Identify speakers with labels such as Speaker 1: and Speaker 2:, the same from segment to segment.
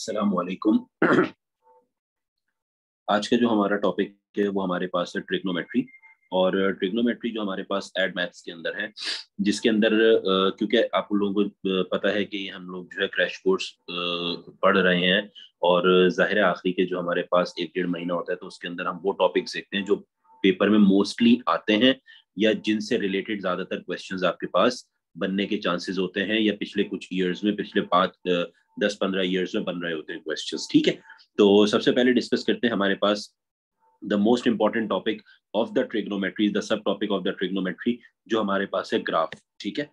Speaker 1: अस्सलाम वालेकुम। आज का जो हमारा टॉपिक है वो हमारे पास है ट्रिग्नोमेट्री। और ट्रिग्नोमेट्री जो हमारे पास एड मैथ्स के अंदर है, जिसके अंदर क्योंकि आप लोगों को पता है कि हम लोग जो है क्रैश कोर्स पढ़ रहे हैं, और जाहिर है आखिरी के जो हमारे पास 1-1.5 महीना होता है तो उसके अंदर हम वो टॉपिक्स देखते हैं जो पेपर में मोस्टली आते हैं या जिनसे रिलेटेड ज्यादातर क्वेश्चंस आपके पास बनने के चांसेस होते हैं, या पिछले कुछ ईयर्स में, पिछले 5-10-15 ईयर्स में बन रहे होते हैं क्वेश्चंस। ठीक है, तो सबसे पहले डिस्कस करते हैं हमारे पास the most important topic of the trigonometry, the sub topic of the trigonometry, जो हमारे पास है ग्राफ। ठीक है।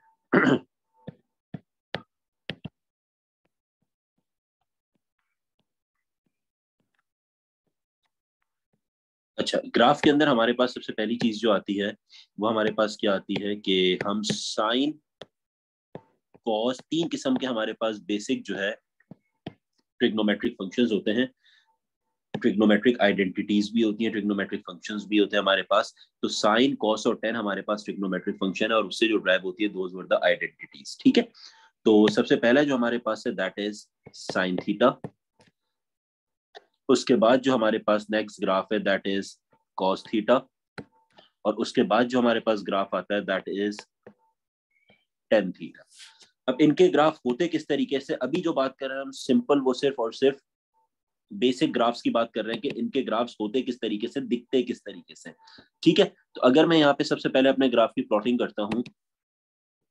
Speaker 1: अच्छा, ग्राफ के अंदर हमारे पास सबसे पहली चीज जो आती है वो हमारे पास क्या आती है कि हम साइन कॉस, तीन किस्म के हमारे पास बेसिक जो है ट्रिग्नोमेट्रिक फंक्शंस होते हैं। ट्रिग्नोमेट्रिक आइडेंटिटीज भी होती हैं, ट्रिग्नोमेट्रिक फंक्शंस भी होते हैं हमारे पास। तो साइन कॉस और टेन हमारे पास ट्रिग्नोमेट्रिक फंक्शन है, और उससे जो ड्राइव होती है दोज वर द आइडेंटिटीज। ठीक है, तो सबसे पहला जो हमारे पास है दैट इज साइन थीटा। उसके बाद जो हमारे पास नेक्स्ट ग्राफ है दैट इज कॉस थीटा, और उसके बाद जो हमारे पास ग्राफ आता है दैट इज टेन थीटा। अब इनके ग्राफ होते किस तरीके से, अभी जो बात कर रहे हैं हम सिंपल, वो सिर्फ और सिर्फ बेसिक ग्राफ्स की बात कर रहे हैं कि इनके ग्राफ्स होते किस तरीके से, दिखते किस तरीके से। ठीक है, तो अगर मैं यहाँ पे सबसे पहले अपने ग्राफ की प्लॉटिंग करता हूं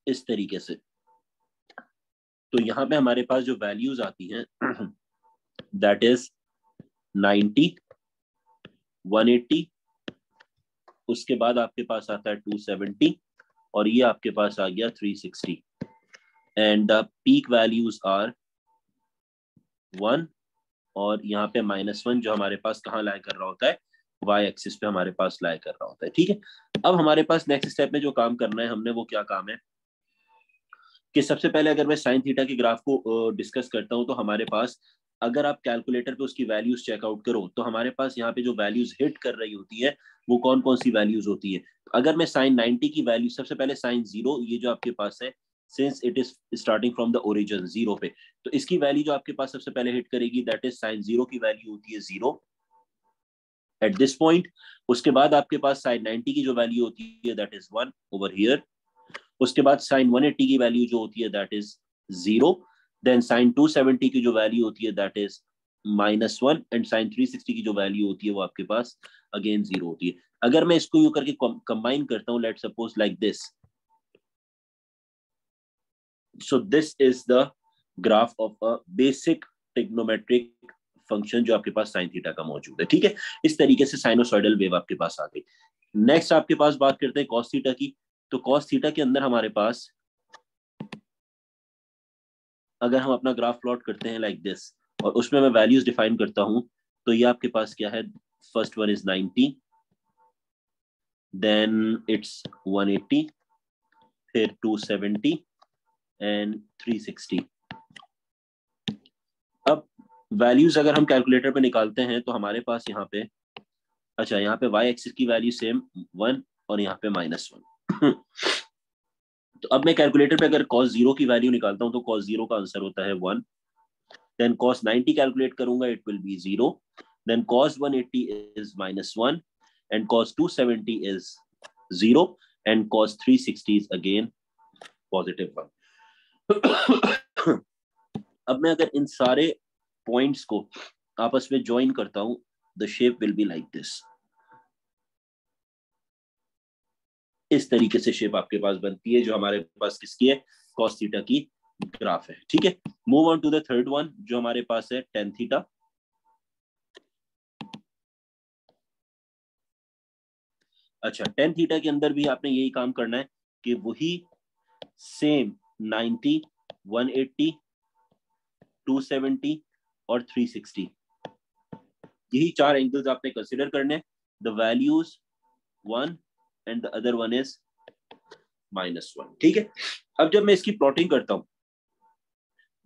Speaker 1: इस तरीके से, तो यहाँ पे हमारे पास जो वैल्यूज आती हैं दैट इज 90, 180, उसके बाद आपके पास आता है 270, और ये आपके पास आ गया 360, and the peak values are 1, और यहाँ पे -1 जो हमारे पास कहाँ लाया कर रहा होता है, वाई एक्सिस पे हमारे पास लाया कर रहा होता है। ठीक है, अब हमारे पास नेक्स्ट स्टेप में जो काम करना है हमने, वो क्या काम है कि सबसे पहले अगर मैं साइन थीटा के ग्राफ को डिस्कस करता हूं, तो हमारे पास अगर आप कैलकुलेटर पे उसकी वैल्यूज चेकआउट करो तो हमारे पास यहाँ पे जो वैल्यूज हिट कर रही होती है वो कौन कौन सी वैल्यूज होती है। अगर मैं साइन 90 की वैल्यू, सबसे पहले साइन 0, ये जो आपके पास है, since it is starting from the origin 0 पे, तो इसकी वैल्यू जो आपके पास सबसे पहले हिट करेगी दैट इज साइन 0 की वैल्यू होती है 0 एट दिस पॉइंट। उसके बाद आपके पास साइन 90 की जो वैल्यू होती है दैट इज 1 ओवर हियर। उसके बाद साइन 180 की वैल्यू जो होती है दैट इज 0। देन साइन 270 की जो वैल्यू होती है दैट इज -1, एंड साइन 360 की जो वैल्यू होती है वो आपके पास अगेन 0 होती है। अगर मैं इसको यूं करके कंबाइन करता हूं, let's suppose like this, so this is the graph of a basic trigonometric function जो आपके पास साइन थीटा का मौजूद है। ठीक है, इस तरीके से साइनोसॉइडल वेव आपके पास आ गई। नेक्स्ट आपके पास बात करते हैं कॉस थीटा की। तो कॉस थीटा के अंदर हमारे पास, अगर हम अपना ग्राफ प्लॉट करते हैं लाइक दिस, और उसमें मैं वैल्यूज डिफाइन करता हूं, तो ये आपके पास क्या है, first one is 90, then it's 180, फिर 270 एंड 360। अब वैल्यूज अगर हम कैलकुलेटर पे निकालते हैं तो हमारे पास यहाँ पे, अच्छा यहाँ पे वाई एक्सिस की वैल्यू सेम 1, और यहाँ पे -1। तो अब मैं कैलकुलेटर पे अगर cos 0 की वैल्यू निकालता हूं तो cos 0 का आंसर होता है 1। देन cos 90 कैलकुलेट करूंगा, it will be 0। Then cos 180 is -1, and cos 270 is 0, and cos 360 is again +1। अब मैं अगर इन सारे पॉइंट्स को आपस में ज्वाइन करता हूं, the shape will be like this. इस तरीके से शेप आपके पास बनती है जो हमारे पास किसकी है, cos थीटा की ग्राफ है। ठीक है, move on to the third one जो हमारे पास है tan थीटा। अच्छा, tan थीटा के अंदर भी आपने यही काम करना है कि वही सेम 90, 180, 270 और 360, यही चार एंगल्स आपने कंसिडर करने। The values 1 and the other one is -1। ठीक है, अब जब मैं इसकी प्लॉटिंग करता हूं,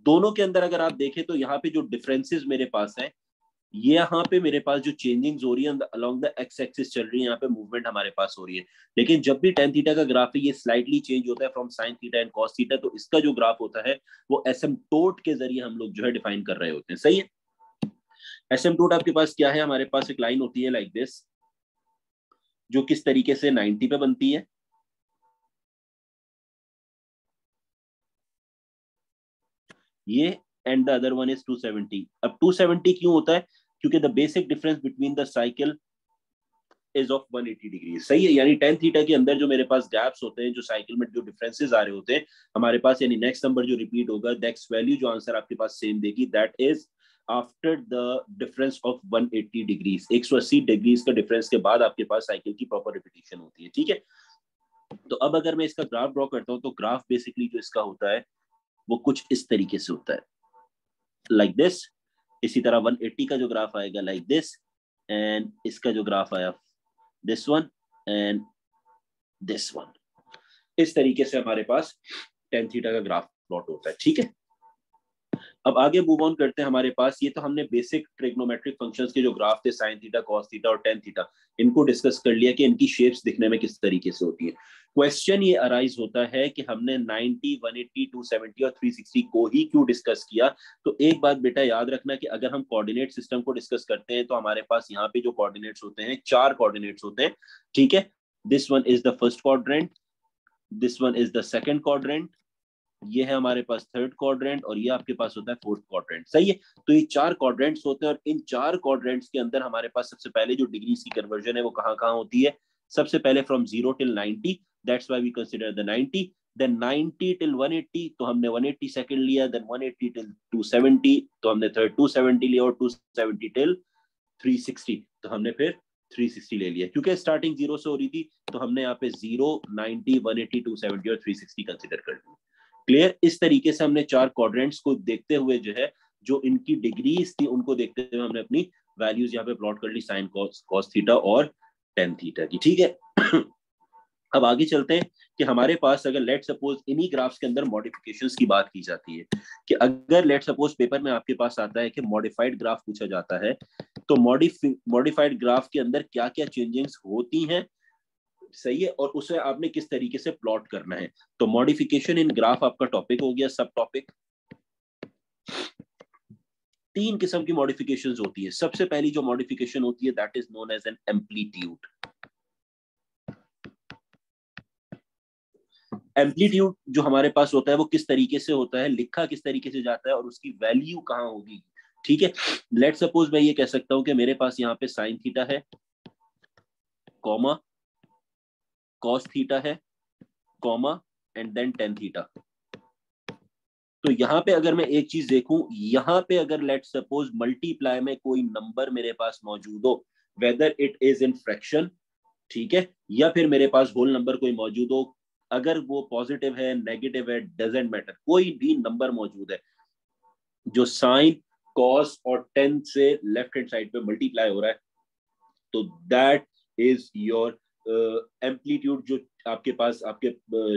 Speaker 1: दोनों के अंदर अगर आप देखें तो यहाँ पे जो डिफरेंसेस मेरे पास है ये यहाँ पे मेरे पास जो चेंजिंग हो रही है अलोंग द एक्स एक्सिस चल रही है, यहाँ पे मूवमेंट हमारे पास हो रही है। लेकिन जब भी tan थीटा का ग्राफ है ये स्लाइटली चेंज होता है from sin theta and cos theta, तो इसका जो ग्राफ होता है वो एसिम्पटोट के जरिए हम लोग जो है डिफाइन कर रहे होते हैं। सही है। एसिम्पटोट आपके पास क्या है, हमारे पास एक लाइन होती है लाइक दिस, जो किस तरीके से 90 पे बनती है, ये, and the other one is 270। अब 270 क्यों होता है, क्योंकि the basic difference between the cycle is of 180 degree. सही है, यानी tan थीटा के अंदर जो मेरे पास गैप्स होते हैं, जो साइकिल में जो डिफरेंसेस आ रहे होते हैं हमारे पास, यानी नेक्स्ट नंबर जो रिपीट होगा, नेक्स्ट वैल्यू जो आंसर आपके पास सेम देगी, that is after the difference of 180 degrees. 180 degrees का डिफरेंस के बाद आपके पास साइकिल की प्रॉपर रिपीटिशन होती है। ठीक है, तो अब अगर मैं इसका ग्राफ ड्रॉ करता हूं, तो ग्राफ बेसिकली जो इसका होता है वो कुछ इस तरीके से होता है, लाइक दिस। इसी तरह 180 का जो ग्राफ आएगा लाइक दिस, एंड इसका जो ग्राफ आया this one and this one. इस तरीके से हमारे पास tan थीटा का ग्राफ प्लॉट होता है। ठीक है, अब आगे मूव ऑन करते हैं। हमारे पास ये तो हमने बेसिक ट्रिग्नोमेट्रिक फंक्शंस के जो ग्राफ थे sin थीटा, cos थीटा और tan थीटा, इनको डिस्कस कर लिया कि इनकी शेप्स दिखने में किस तरीके से होती है। क्वेश्चन ये अराइज होता है कि हमने 90, 180, 270 और 360 को ही क्यों डिस्कस किया। तो एक बात बेटा याद रखना कि अगर हम कोऑर्डिनेट सिस्टम को डिस्कस करते हैं तो हमारे पास यहाँ पे जो कोऑर्डिनेट्स होते हैं 4 कोऑर्डिनेट्स होते हैं। ठीक है, this one is the first quadrant, this one is the second quadrant, ये है हमारे पास थर्ड क्वाड्रेंट, और ये आपके पास होता है फोर्थ क्वाड्रेंट। सही है, तो ये 4 क्वाड्रेंट्स होते हैं, और इन 4 क्वाड्रेंट्स के अंदर हमारे पास सबसे पहले जो डिग्रीज की कन्वर्जन है वो कहाँ कहाँ होती है। सबसे पहले from 0 till 90, that's why we consider the 90, then 90 till 180, तो हमने 180 सेकंड लिया, देन 180 till 270, तो हमने थर्ड 270 लिया, और 270 till 360, तो हमने फिर 360 ले लिया, क्योंकि स्टार्टिंग 0 से हो रही थी, तो हमने यहाँ पे 0, 90, 180, 270 और 360 कंसिडर कर लिया। क्लियर। इस तरीके से हमने 4 क्वाड्रेंट्स को देखते हुए जो है, जो इनकी डिग्रीज थी उनको देखते हुए हमने अपनी वैल्यूज यहाँ पे प्लॉट कर ली, साइन कॉस थीटा और tan थीटा की। ठीक है, अब आगे चलते हैं कि हमारे पास अगर लेट सपोज इन्हीं ग्राफ्स के अंदर मॉडिफिकेशंस की बात की जाती है, कि अगर लेट सपोज पेपर में आपके पास आता है कि मॉडिफाइड ग्राफ पूछा जाता है, तो मॉडिफाइड ग्राफ के अंदर क्या क्या चेंजेस होती हैं, सही है, और उसे आपने किस तरीके से प्लॉट करना है। तो मॉडिफिकेशन इन ग्राफ आपका टॉपिक हो गया, सब टॉपिक। 3 किस्म की मॉडिफिकेशंस होती है। सबसे पहली जो मॉडिफिकेशन होती है that is known as an amplitude. Amplitude जो हमारे पास होता है वो किस तरीके से होता है, लिखा किस तरीके से जाता है, और उसकी वैल्यू कहां होगी। ठीक है, लेट सपोज मैं ये कह सकता हूं कि मेरे पास यहाँ पे साइन थीटा है, कॉमा कॉस थीटा है, comma and then tan theta. तो यहाँ पे अगर मैं एक चीज देखूं, यहाँ पे अगर लेट सपोज मल्टीप्लाई में कोई नंबर मेरे पास मौजूद हो, whether it is in fraction, ठीक है, या फिर मेरे पास होल नंबर कोई मौजूद हो, अगर वो पॉजिटिव है, नेगेटिव है, डजेंट मैटर, कोई भी नंबर मौजूद है जो साइन, कॉस और tan से लेफ्ट हैंड साइड पे मल्टीप्लाई हो रहा है, तो दैट इज योर एम्पलीट्यूड। जो आपके पास आपके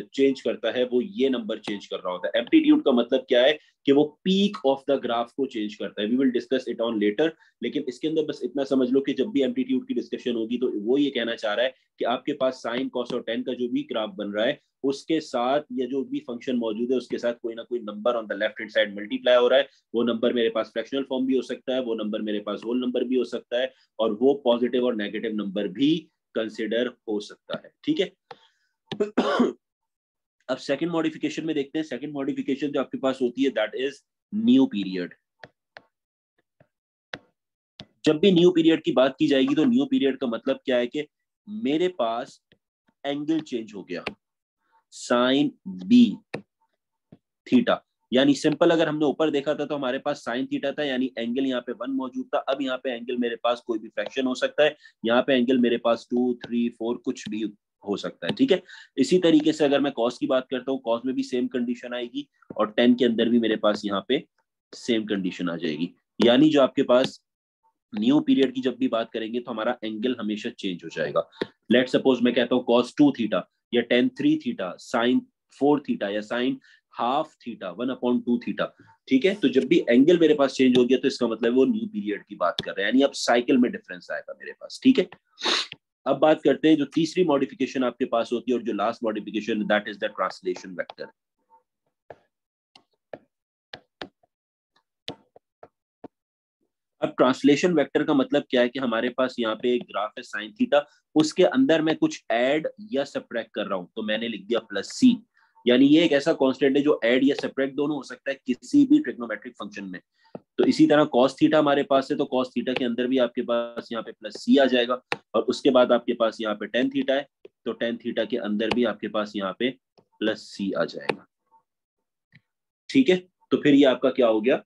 Speaker 1: चेंज करता है वो ये नंबर चेंज कर रहा होता है। एम्पलीट्यूड का मतलब क्या है कि वो पीक ऑफ द ग्राफ को चेंज करता है। We will discuss it on later, लेकिन इसके अंदर बस इतना समझ लो कि जब भी एम्पलीट्यूड की डिस्कशन होगी तो वो ये कहना चाह रहा है कि आपके पास साइन, कॉस और tan का जो भी ग्राफ बन रहा है उसके साथ, या जो भी फंक्शन मौजूद है उसके साथ कोई ना कोई number on the left hand side multiply हो रहा है। वो नंबर मेरे पास फ्रैक्शनल फॉर्म भी हो सकता है, वो नंबर मेरे पास होल नंबर भी हो सकता है, और वो पॉजिटिव और नेगेटिव नंबर भी कंसिडर हो सकता है। ठीक है, अब सेकंड मॉडिफिकेशन में देखते हैं। सेकंड मॉडिफिकेशन जो आपके पास होती है दैट इज न्यू पीरियड। जब भी न्यू पीरियड की बात की जाएगी तो न्यू पीरियड का मतलब क्या है कि मेरे पास एंगल चेंज हो गया, साइन बी थीटा, यानी सिंपल अगर हमने ऊपर देखा था तो हमारे पास साइन थीटा था, यानी एंगल यहाँ पे 1 मौजूद था। अब यहाँ पे एंगल मेरे पास कोई भी फ्रैक्शन हो सकता है, यहाँ पे एंगल मेरे पास 2, 3, 4 कुछ भी हो सकता है। ठीक है, इसी तरीके से अगर मैं कॉस की बात करता हूँ, कॉस में भी सेम कंडीशन आएगी, और tan के अंदर भी मेरे पास यहाँ पे सेम कंडीशन आ जाएगी। यानी जो आपके पास न्यू पीरियड की जब भी बात करेंगे तो हमारा एंगल हमेशा चेंज हो जाएगा। लेट सपोज मैं कहता हूँ cos 2 थीटा, या tan 3 थीटा, sin 4 थीटा, या sin हाफ थीटा, 1/2 थीटा। ठीक है, तो जब भी एंगल मेरे पास चेंज हो गया तो इसका मतलब वो न्यू पीरियड की बात कर रहे हैं, यानी अब साइकिल में डिफरेंस आएगा मेरे पास। ठीक है, अब बात करते हैं जो तीसरी मॉडिफिकेशन आपके पास होती है और जो last modification, that is the translation vector. अब ट्रांसलेशन वेक्टर का मतलब क्या है कि हमारे पास यहाँ पे एक ग्राफ है साइन थीटा, उसके अंदर मैं कुछ ऐड या सब्ट्रैक्ट कर रहा हूं, तो मैंने लिख दिया प्लस सी, यानी ये एक ऐसा कांस्टेंट है जो ऐड या सब्ट्रैक्ट दोनों हो सकता है किसी भी ट्रिग्नोमेट्रिक फंक्शन में। तो इसी तरह कॉस थीटा हमारे पास है, तो कॉस थीटा के अंदर भी आपके पास यहाँ पे प्लस सी आ जाएगा, और उसके बाद आपके पास यहाँ पे टेन थीटा है, तो टेन थीटा के अंदर भी आपके पास यहाँ पे प्लस सी आ जाएगा। ठीक है, तो फिर ये आपका क्या हो गया,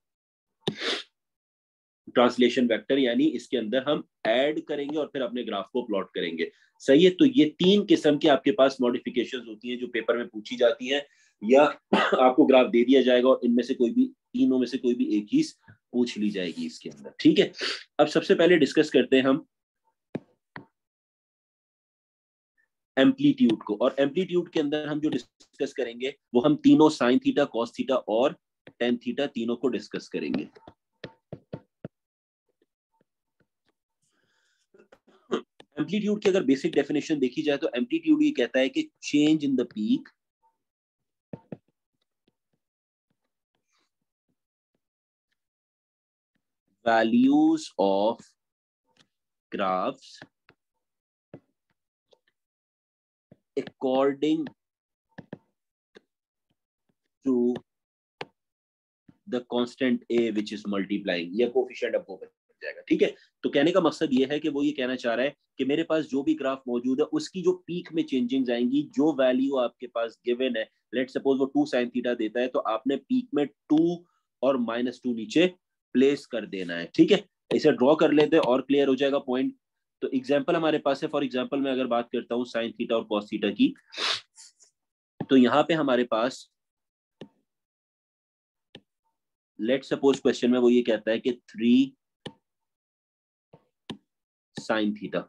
Speaker 1: ट्रांसलेशन वेक्टर, यानी इसके अंदर हम ऐड करेंगे और फिर अपने ग्राफ को प्लॉट करेंगे। सही है, तो ये तीन किस्म के आपके पास मॉडिफिकेशंस होती हैं जो पेपर में पूछी जाती हैं, या आपको ग्राफ दे दिया जाएगा और इनमें से कोई भी, तीनों में से कोई भी एक चीज पूछ ली जाएगी इसके अंदर। ठीक है, अब सबसे पहले डिस्कस करते हैं हम एम्पलीट्यूड को, और एम्पलीट्यूड के अंदर हम जो डिस्कस करेंगे वो हम तीनों साइन थीटा, कॉस थीटा और टेन थीटा तीनों को डिस्कस करेंगे। एम्पलीट्यूड की अगर बेसिक डेफिनेशन देखी जाए तो एम्पलीट्यूड ये कहता है कि change in the peak values of graphs according to the constant a which is multiplying, या कोफिशिएंट अब वो बन जाएगा। ठीक है, तो कहने का मकसद ये है कि वो ये कहना चाह रहा है कि मेरे पास जो भी ग्राफ मौजूद है उसकी जो पीक में चेंजिंग्स आएंगी, जो वैल्यू आपके पास गिवन है, लेट सपोज वो 2 sin थीटा देता है, तो आपने पीक में 2 और -2 नीचे प्लेस कर देना है। ठीक है, इसे ड्रॉ कर लेते हैं और क्लियर हो जाएगा पॉइंट। तो एग्जाम्पल हमारे पास है, फॉर एग्जाम्पल मैं अगर बात करता हूँ साइन थीटा और कॉस थीटा की, तो यहाँ पे हमारे पास लेट सपोज क्वेश्चन में वो ये कहता है कि 3 sin थीटा।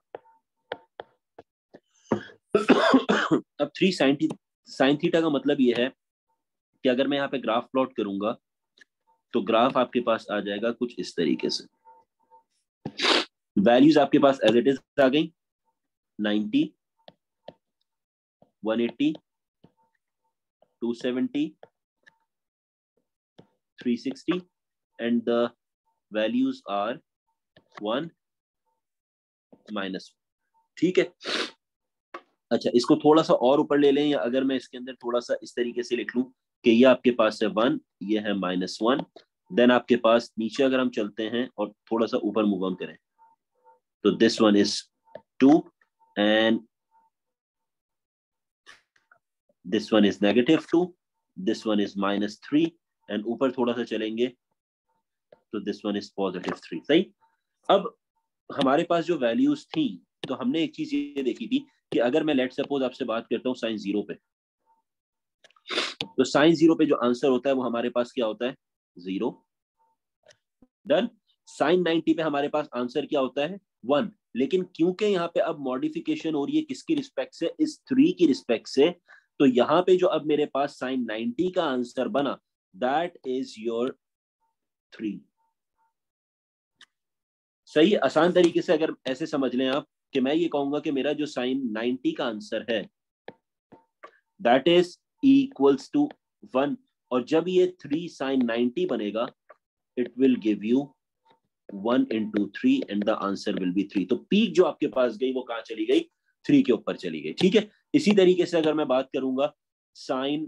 Speaker 1: अब 3 sin थीटा का मतलब ये है कि अगर मैं यहाँ पे ग्राफ प्लॉट करूंगा तो ग्राफ आपके पास आ जाएगा कुछ इस तरीके से। वैल्यूज आपके पास एज इट इज आ गई, 90, 180, 270, 360 and the values are 1 -1। ठीक है, अच्छा इसको थोड़ा सा और ऊपर ले लें, या अगर मैं इसके अंदर थोड़ा सा इस तरीके से लिख लूं कि ये आपके पास है 1, ये है -1, देन आपके पास नीचे अगर हम चलते हैं और थोड़ा सा ऊपर मूव ऑन करें, तो this one is 2 and this one is -2, this one is -3 and ऊपर थोड़ा सा चलेंगे तो दिस वन इज +3। सही, अब हमारे पास जो वैल्यूज थी, तो हमने एक चीज ये देखी थी कि अगर मैं लेट सपोज आपसे बात करता हूँ साइन 0 पे, तो साइन 0 पे जो आंसर होता है वो हमारे पास क्या होता है, 0। डन। साइन 90 पे हमारे पास आंसर क्या होता है, 1। लेकिन क्योंकि यहाँ पे अब मॉडिफिकेशन हो रही है किसकी रिस्पेक्ट से, इस 3 की रिस्पेक्ट से, तो यहाँ पे जो अब मेरे पास साइन 90 का आंसर बना, दैट इज योर 3। सही, आसान तरीके से अगर ऐसे समझ लें आप कि मैं ये कहूंगा कि मेरा जो साइन 90 का आंसर है दैट इज इक्वल्स टू 1, और जब ये 3 sin 90 बनेगा it will give you 1 into 3 and the answer will be 3। तो पीक जो आपके पास गई वो कहां चली गई, 3 के ऊपर चली गई। ठीक है, इसी तरीके से अगर मैं बात करूंगा साइन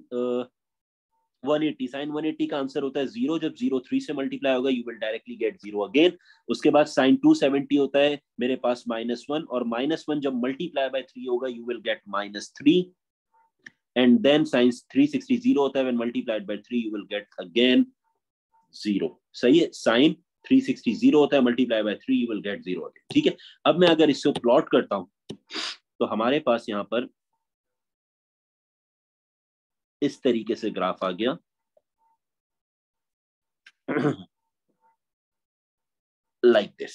Speaker 1: 180, साइन 180 का आंसर होता है 0, जब 0 3 से मल्टीप्लाई होगा you will directly get 0 again. उसके बाद साइन 270 होता है मेरे पास -1, और -1 जब मल्टीप्लाई बाय 3 होगा you will gate -3, and then sin 360 0 होता है, when multiplied by 3 you will get again 0। सही है, sin 360 0 होता है, multiply by 3 you will get 0 again। ठीक है, अब मैं अगर इसको प्लॉट करता हूं तो हमारे पास यहां पर इस तरीके से ग्राफ आ गया लाइक दिस।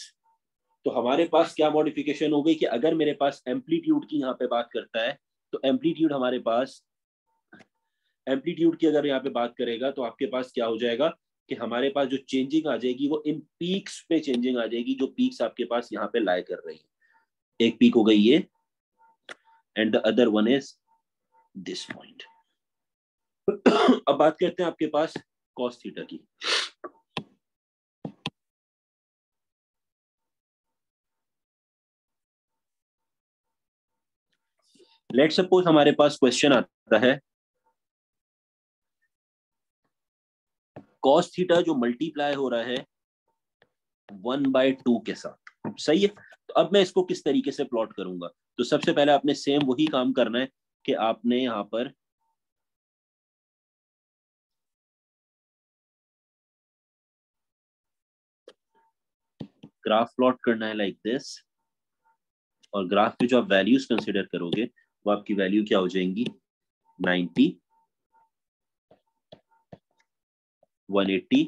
Speaker 1: तो हमारे पास क्या मॉडिफिकेशन हो गई कि अगर मेरे पास एम्पलीट्यूड की यहां पे बात करता है, तो एम्पलीट्यूड हमारे पास एम्पलीट्यूड की अगर यहाँ पे बात करेगा तो आपके पास क्या हो जाएगा कि हमारे पास जो चेंजिंग आ जाएगी वो इन पीक्स पे चेंजिंग आ जाएगी, जो पीक्स आपके पास यहाँ पे लाई कर रही है। एक पीक हो गई ये and the other one is this point. अब बात करते हैं आपके पास कॉस थीटा की। लेट सपोज हमारे पास क्वेश्चन आता है कॉस थीटा जो मल्टीप्लाई हो रहा है 1/2 के साथ, सही है। तो अब मैं इसको किस तरीके से प्लॉट करूंगा, तो सबसे पहले आपने सेम वही काम करना है कि आपने यहां पर ग्राफ प्लॉट करना है लाइक दिस, और ग्राफ पे जो आप वैल्यूज कंसिडर करोगे वो आपकी वैल्यू क्या हो जाएंगी, 90, 180,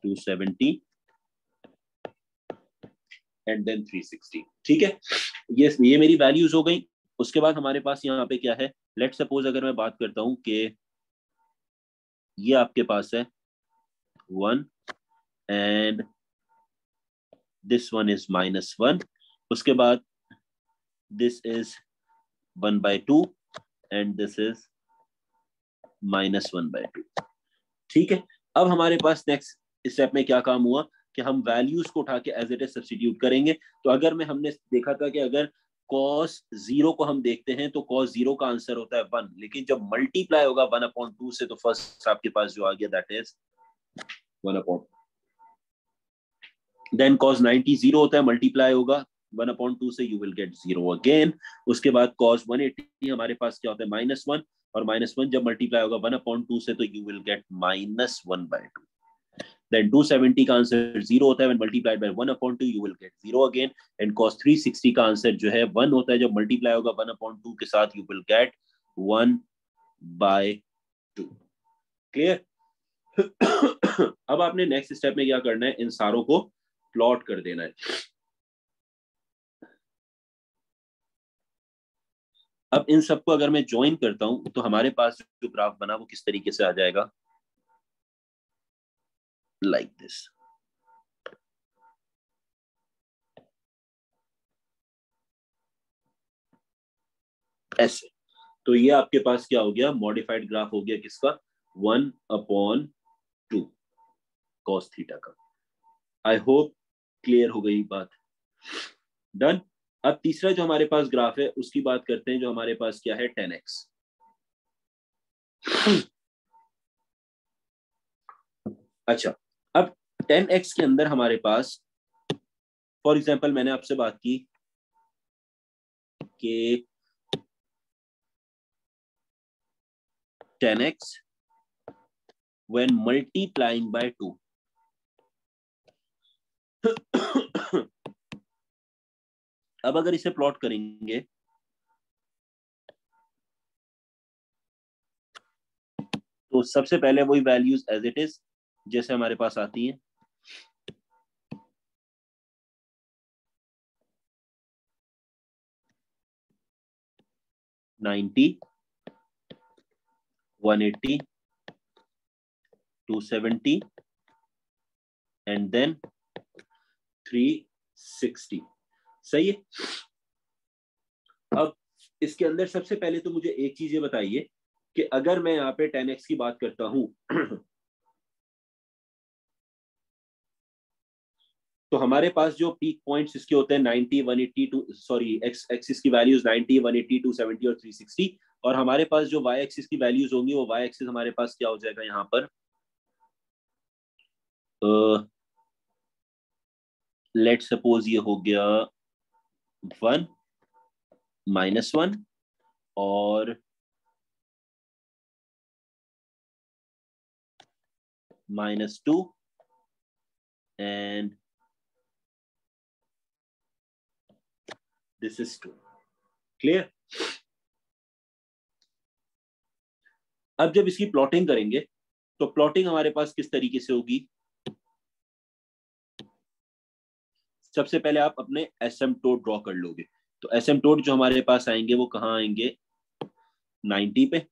Speaker 1: 270 एंड देन 360। ठीक है, ये मेरी वैल्यूज हो गई। उसके बाद हमारे पास यहाँ पे क्या है, लेट सपोज अगर मैं बात करता हूं कि ये आपके पास है 1 एंड दिस वन इज -1, उसके बाद this is 1/2 and this is -1/2। ठीक है, अब हमारे पास नेक्स्ट स्टेप में क्या काम हुआ कि हम वैल्यूज को उठा के एज इट इज सब्स्टिट्यूट करेंगे। तो अगर हमने देखा था कि अगर cos 0 को हम देखते हैं तो cos 0 का आंसर होता है 1, लेकिन जब मल्टीप्लाई होगा 1/2 से तो फर्स्ट आपके पास जो आ गया दैट इज 1/2। देन cos 90 0 होता है, मल्टीप्लाई होगा 1/2 से, यू विल गेट 0 अगेन। उसके बाद cos 180 हमारे पास क्या होता है -1, और -1 जब मल्टीप्लाई होगा 1/2 से तो यू विल गेट -1/2। Then 270 का आंसर 0 होता है, when multiplied by 1/2 you will get 0 again, and cos 360 का आंसर जो है 1 होता है, जब मल्टीप्लाई होगा 1/2 के साथ you will get 1/2। क्लियर? अब आपने नेक्स्ट स्टेप में क्या करना है, इन सारों को प्लॉट कर देना है। अब इन सबको अगर मैं ज्वाइन करता हूं तो हमारे पास जो ग्राफ बना वो किस तरीके से आ जाएगा, लाइक दिस। ऐसे, तो ये आपके पास क्या हो गया, मॉडिफाइड ग्राफ हो गया किसका, 1/2 cos थीटा का। आई होप क्लियर हो गई बात। डन। अब तीसरा जो हमारे पास ग्राफ है उसकी बात करते हैं, जो हमारे पास क्या है 10x। अच्छा, अब 10x के अंदर हमारे पास फॉर एग्जांपल मैंने आपसे बात की कि 10x when multiplying by 2 अब अगर इसे प्लॉट करेंगे तो सबसे पहले वही वैल्यूज एज इट इज जैसे हमारे पास आती हैं, $90, 180, 270 एंड देन 360। सही है। अब इसके अंदर सबसे पहले तो मुझे एक चीज ये बताइए कि अगर मैं यहाँ पे 10x की बात करता हूं तो हमारे पास जो पीक पॉइंट्स इसके होते हैं 90, 180, सॉरी एक्स एक्सिस की वैल्यूज 90, 180, 270 और 360, और हमारे पास जो वाई एक्सिस की वैल्यूज होंगी वो वाई एक्सिस हमारे पास क्या हो जाएगा यहाँ पर, लेट सपोज ये हो गया 1, -1 और -2 एंड दिस इज 2। क्लियर? अब जब इसकी प्लॉटिंग करेंगे तो प्लॉटिंग हमारे पास किस तरीके से होगी, सबसे पहले आप अपने एसिम्पटोट ड्रॉ कर लोगे। तो एसिम्पटोट जो हमारे पास आएंगे वो कहाँ आएंगे, 90 पे।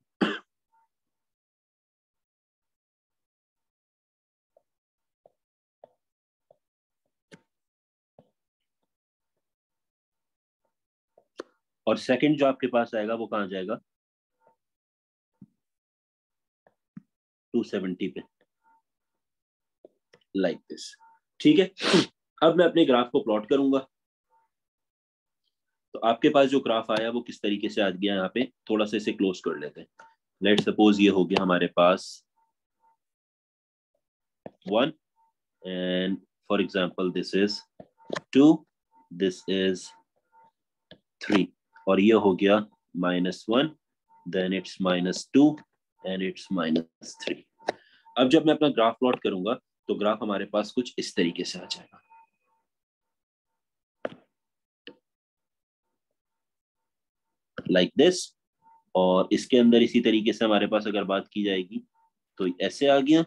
Speaker 1: और सेकंड जो आपके पास आएगा वो कहाँ जाएगा, 270 पे, लाइक दिस। ठीक है, अब मैं अपने ग्राफ को प्लॉट करूंगा। तो आपके पास जो ग्राफ आया वो किस तरीके से आ गया, यहाँ पे थोड़ा सा इसे क्लोज कर लेते हैं। लेट सपोज ये हो गया हमारे पास 1, and for example this is 2, this is 3, और ये हो गया -1, देन इट्स -2 एंड इट्स -3। अब जब मैं अपना ग्राफ प्लॉट करूंगा तो ग्राफ हमारे पास कुछ इस तरीके से आ जाएगा, लाइक दिस। और इसके अंदर इसी तरीके से हमारे पास अगर बात की जाएगी तो ऐसे आ गया,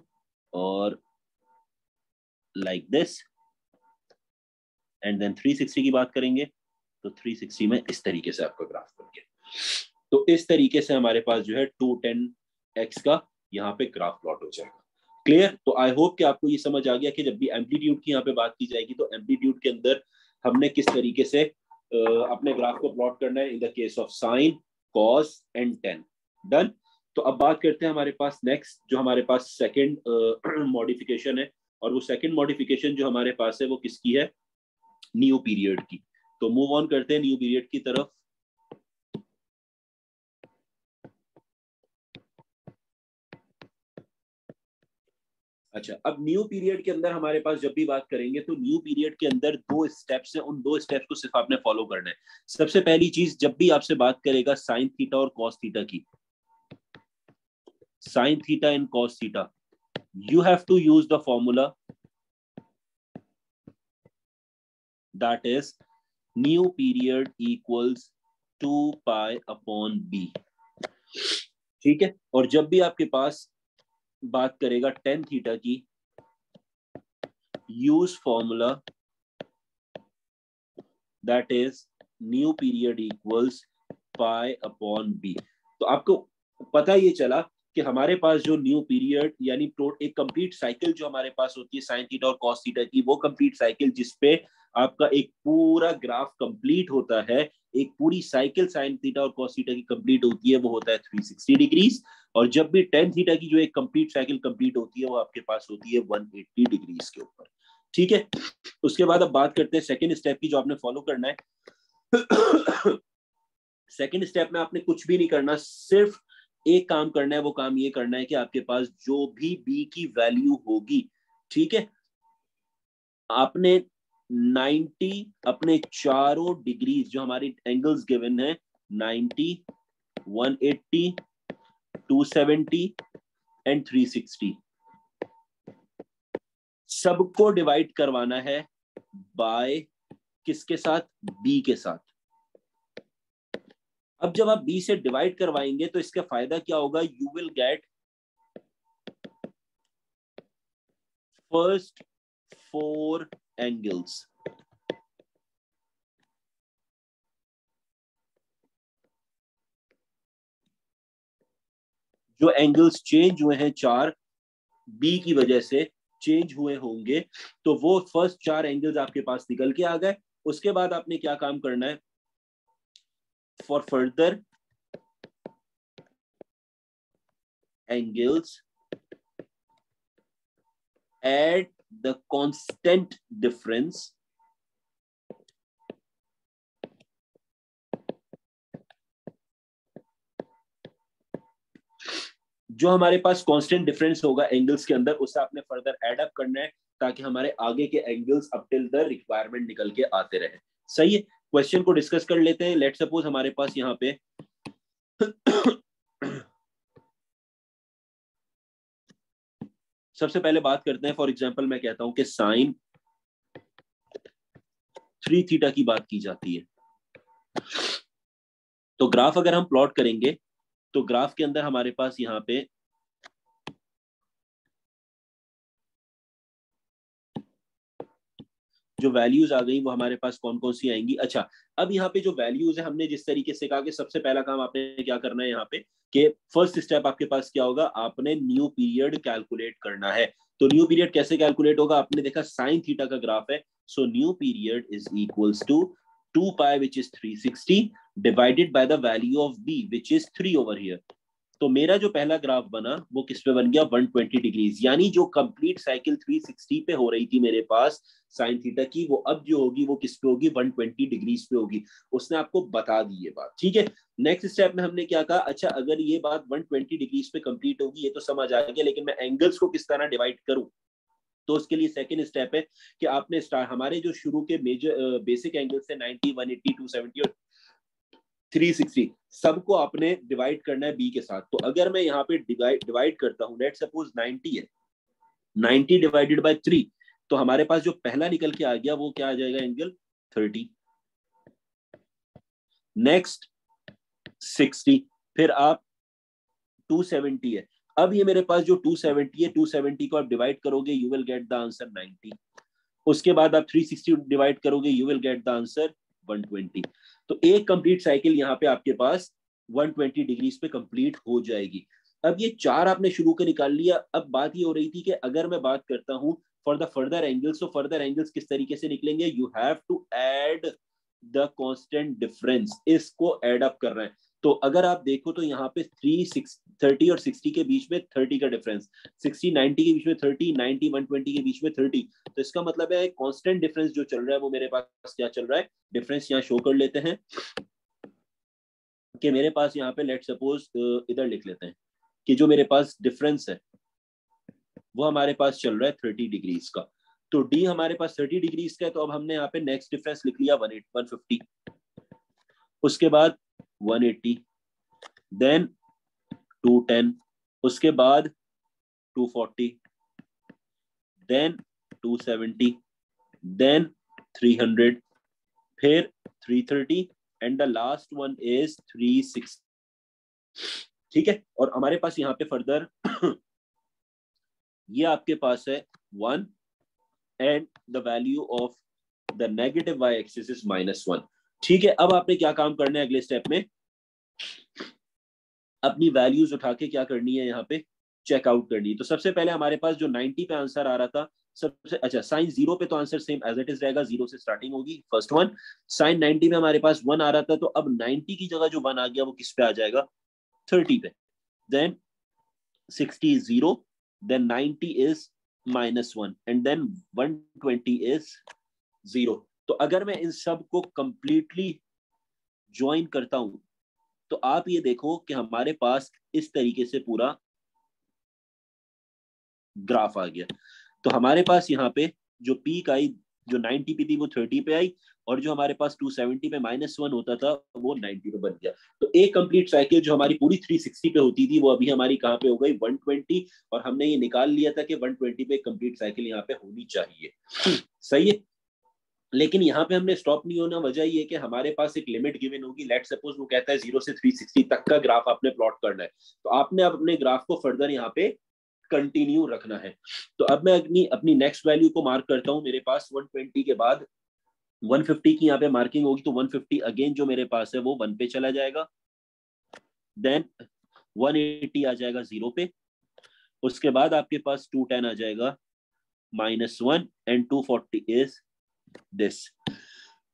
Speaker 1: और लाइक दिस। एंड देन 360 की बात करेंगे तो 360 में इस तरीके से आपका ग्राफ बन गया। तो इस तरीके से हमारे पास जो है 210x का यहाँ पे ग्राफ प्लॉट हो जाएगा। क्लियर? तो आई होप कि आपको ये समझ आ गया कि जब भी एम्पलीट्यूड की यहाँ पे बात की जाएगी तो एम्पलीट्यूड के अंदर हमने किस तरीके से अपने ग्राफ को प्लॉट करना है in the case of sine, cos and ten. Done. तो अब बात करते हैं हमारे पास नेक्स्ट, जो हमारे पास सेकेंड मॉडिफिकेशन है, और वो सेकेंड मॉडिफिकेशन जो हमारे पास है वो किसकी है, न्यू पीरियड की। तो मूव ऑन करते हैं न्यू पीरियड की तरफ। अच्छा, अब न्यू पीरियड के अंदर हमारे पास जब भी बात करेंगे तो न्यू पीरियड के अंदर 2 स्टेप्स हैं, उन 2 स्टेप्स को सिर्फ आपने फॉलो करना है। सबसे पहली चीज, जब भी आपसे बात करेगा साइन थीटा और कॉस थीटा की, sine theta and cos theta, you have to use the formula that is new period equals 2 pi upon b। ठीक है, और जब भी आपके पास बात करेगा टेन थीटा की, use formula that is new period equals pi upon B. तो आपको पता ये चला कि हमारे पास जो न्यू पीरियड यानी एक कंप्लीट साइकिल जो हमारे पास होती है साइन थीटा और कॉस थीटा की, वो कंप्लीट साइकिल जिसपे आपका एक पूरा ग्राफ कंप्लीट होता है, एक पूरी साइकिल साइन थीटा और कॉस थीटा की कंप्लीट होती है, वो होता है 360 डिग्रीज। और जब भी टेन थीटा की जो एक कंप्लीट साइकिल कंप्लीट होती है वो आपके पास होती है 180 डिग्रीज के ऊपर। ठीक है, उसके बाद अब बात करते हैं सेकेंड स्टेप की जो आपने फॉलो करना है। सेकेंड स्टेप में आपने कुछ भी नहीं करना, सिर्फ एक काम करना है। वो काम ये करना है कि आपके पास जो भी बी की वैल्यू होगी, ठीक है, आपने 90 अपने चारों डिग्रीज जो हमारी एंगल्स गिवन है, 90, 180, 270 एंड 360, सबको डिवाइड करवाना है बाय किसके साथ, बी के साथ। अब जब आप बी से डिवाइड करवाएंगे तो इसका फायदा क्या होगा, you will get first 4 angles. जो एंगल्स चेंज हुए हैं 4 बी की वजह से चेंज हुए होंगे, तो वो फर्स्ट 4 एंगल्स आपके पास निकल के आ गए। उसके बाद आपने क्या काम करना है, for further angles add the constant difference जो हमारे पास कांस्टेंट डिफरेंस होगा एंगल्स के अंदर, उसे आपने फर्दर ऐड अप करना है ताकि हमारे आगे के angles up till the requirement निकल के आते रहे। सही है, क्वेश्चन को डिस्कस कर लेते हैं। लेट सपोज हमारे पास यहाँ पे सबसे पहले बात करते हैं, फॉर एग्जांपल मैं कहता हूं कि साइन 3 थीटा की बात की जाती है। तो ग्राफ अगर हम प्लॉट करेंगे तो ग्राफ के अंदर हमारे पास यहाँ पे जो वैल्यूज आ गई वो हमारे पास कौन कौन सी आएंगी। अच्छा, अब यहाँ पे जो वैल्यूज है, हमने जिस तरीके से कहा कि सबसे पहला काम आपने क्या करना है यहाँ पे, कि फर्स्ट स्टेप आपके पास क्या होगा, आपने न्यू पीरियड कैलकुलेट करना है। तो न्यू पीरियड कैसे कैलकुलेट होगा, आपने देखा साइन थीटा का ग्राफ है, so new period is equals to 2 pi which is 360 divided by the value of b which is 3 over here. तो मेरा जो पहला ग्राफ बना वो किस पे बन गया 120 डिग्रीज, यानी जो कंप्लीट साइकिल 360 पे हो रही थी मेरे पास साइन थीटा की, वो अब जो होगी वो किस पे होगी 120 डिग्रीज पे होगी। उसने आपको बता दी ये बात, ठीक है। नेक्स्ट स्टेप में हमने क्या कहा, अच्छा अगर ये बात 120 डिग्रीज पे कंप्लीट होगी ये तो समझ आ गया, लेकिन मैं एंगल्स को किस तरह डिवाइड करूं, तो उसके लिए सेकंड स्टेप है कि आपने हमारे जो शुरू के मेजर बेसिक एंगल्स थे 90, 180, 270 और 360, सबको आपने डिवाइड करना है बी के साथ। तो अगर मैं यहाँ पे डिवाइड करता हूँ, लेट सपोज 90 है, 90 डिवाइडेड बाय 3, तो हमारे पास जो पहला निकल के आ गया वो क्या आ जाएगा, एंगल 30। नेक्स्ट 60, फिर आप 270 है, अब ये मेरे पास जो 270 है, 270 को आप डिवाइड करोगे you will get the answer 90। उसके बाद आप 360 डिवाइड करोगे you will get the answer 120। तो एक कंप्लीट साइकिल यहाँ पे आपके पास 120 डिग्रीज पे कंप्लीट हो जाएगी। अब ये चार आपने शुरू के निकाल लिया। अब बात ये हो रही थी कि अगर मैं बात करता हूं फॉर द फर्दर एंगल्स, तो फर्दर एंगल्स किस तरीके से निकलेंगे, you have to add the constant difference, इसको ऐड अप कर रहे हैं। तो अगर आप देखो तो यहाँ पे 30 और 60 के बीच में 30 का डिफरेंस, 60 90 के बीच में 30, 90 120 के बीच में 30, तो इसका मतलब है कांस्टेंट डिफरेंस जो चल रहा है वो मेरे पास क्या चल रहा है, डिफरेंस यहाँ शो कर लेते हैं कि मेरे पास यहाँ पे लेट सपोज इधर लिख लेते हैं कि जो मेरे पास डिफरेंस है वो हमारे पास चल रहा है 30 डिग्रीज का। तो डी हमारे पास 30 डिग्रीज का है, तो अब हमने यहाँ पे नेक्स्ट डिफरेंस लिख लिया 150, उसके बाद 180, देन 210, उसके बाद 240, देन 270, देन 300, फिर 330 and the last one is 360। ठीक है, और हमारे पास यहाँ पे फर्दर ये आपके पास है 1 and the value of the negative Y axis is -1। ठीक है, अब आपने क्या काम करना है अगले स्टेप में, अपनी वैल्यूज उठा के क्या करनी है, यहाँ पे चेकआउट करनी है। तो सबसे पहले हमारे पास जो 90 पे आंसर आ रहा था, सबसे अच्छा साइन 0 पे तो answer same as it is रहेगा, 0 से स्टार्टिंग होगी फर्स्ट वन। साइन 90 में हमारे पास 1 आ रहा था, तो अब 90 की जगह जो 1 आ गया वो किस पे आ जाएगा, 30 पे। Then 60 is 0, then 90 is -1 and then 120 is 0। तो अगर मैं इन सब को कंप्लीटली ज्वाइन करता हूं तो आप ये देखो कि हमारे पास इस तरीके से पूरा ग्राफ आ गया। तो हमारे पास यहाँ पे जो पीक आई, जो 90 पे थी वो 30 पे आई, और जो हमारे पास 270 पे -1 होता था वो 90 पे बन गया। तो एक कंप्लीट साइकिल जो हमारी पूरी 360 पे होती थी वो अभी हमारी कहाँ पे हो गई 120, और हमने ये निकाल लिया था कि 120 पे कंप्लीट साइकिल यहाँ पे होनी चाहिए। सही है, लेकिन यहाँ पे हमने स्टॉप नहीं होना, वजह ये कि हमारे पास एक लिमिट गिवन होगी। लेट सपोज वो कहता है 0 से 360 तक का ग्राफ आपने प्लॉट करना है, तो आपने अब अपने ग्राफ को फर्दर यहाँ पे कंटिन्यू रखना है। तो अब मैं अपनी नेक्स्ट वैल्यू को मार्क करता हूं। मेरे पास 120 के बाद 150 की यहाँ पे मार्किंग होगी, तो 150 अगेन जो मेरे पास है वो 1 पे चला जाएगा, देन 180 आ जाएगा 0 पे, उसके बाद आपके पास 210 आ जाएगा -1 एंड 240 इज दिस।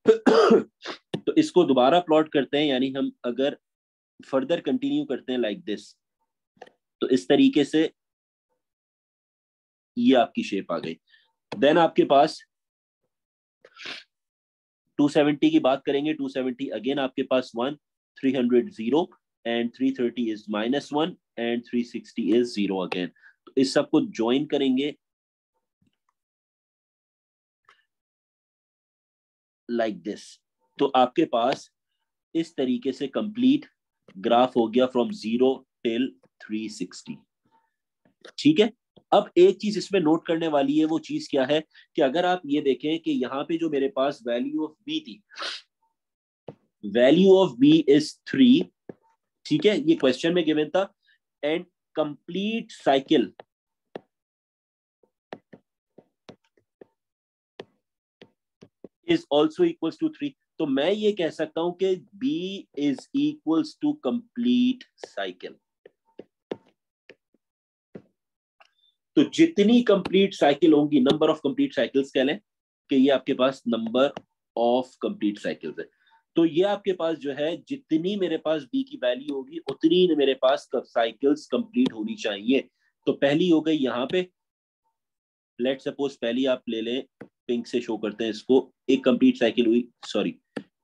Speaker 1: तो इसको दोबारा प्लॉट करते हैं, यानी हम अगर फर्दर कंटिन्यू करते हैं लाइक दिस, तो इस तरीके से ये आपकी शेप आ गई। देन आपके पास 270 की बात करेंगे, 270 अगेन आपके पास 1, 300 0 and 330 is -1 and 360 is 0 again. तो इस सब को ज्वाइन करेंगे लाइक दिस, तो आपके पास इस तरीके से कंप्लीट ग्राफ हो गया फ्रॉम 0 टिल 360। ठीक है, अब एक चीज इसमें नोट करने वाली है, वो चीज क्या है कि अगर आप ये देखें कि यहाँ पे जो मेरे पास वैल्यू ऑफ बी थी, वैल्यू ऑफ बी इज 3, ठीक है, ये क्वेश्चन में गिवन था, and complete cycle is also equals to 3। तो मैं ये कह सकता हूं कि B is equals to complete cycle. तो जितनी कंप्लीट साइकिल होंगी, नंबर ऑफ कंप्लीट साइकिल्स कह लें कि ये आपके पास नंबर ऑफ कंप्लीट साइकिल्स है। तो ये आपके पास जो है जितनी मेरे पास बी की वैल्यू होगी उतनी मेरे पास साइकिल्स कंप्लीट होनी चाहिए। तो पहली हो गई यहाँ पे, लेट सपोज पहली आप ले लें, पिंक से शो करते हैं इसको, एक कंप्लीट साइकिल हुई, सॉरी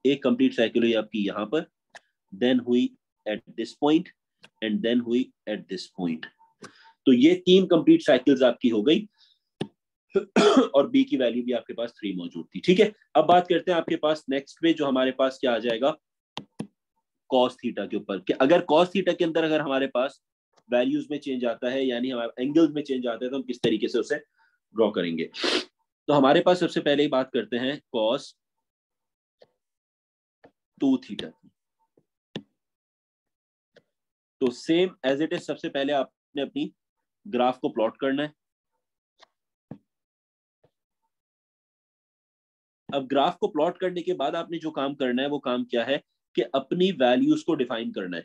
Speaker 1: एक कंप्लीट साइकिल हुई आपकी यहाँ पर, देन हुई at this point and then हुई एट दिस पॉइंट। तो ये 3 कंप्लीट साइकिल्स आपकी हो गई और बी की वैल्यू भी आपके पास 3 मौजूद थी। ठीक है, अब बात करते हैं आपके पास नेक्स्ट पे जो हमारे पास क्या आ जाएगा, कॉस थीटा के ऊपर। कि अगर कॉस थीटा के अंदर अगर हमारे पास वैल्यूज में चेंज आता है, यानी हमारे एंगल्स में चेंज आता है, तो हम किस तरीके से उसे ड्रॉ करेंगे। तो हमारे पास सबसे पहले ही बात करते हैं कॉस 2 थीटा। तो सेम एज इट इज, सबसे पहले आपने अपनी ग्राफ को प्लॉट करना है। अब ग्राफ को प्लॉट करने के बाद आपने जो काम करना है वो काम क्या है कि अपनी वैल्यूज को डिफाइन करना है।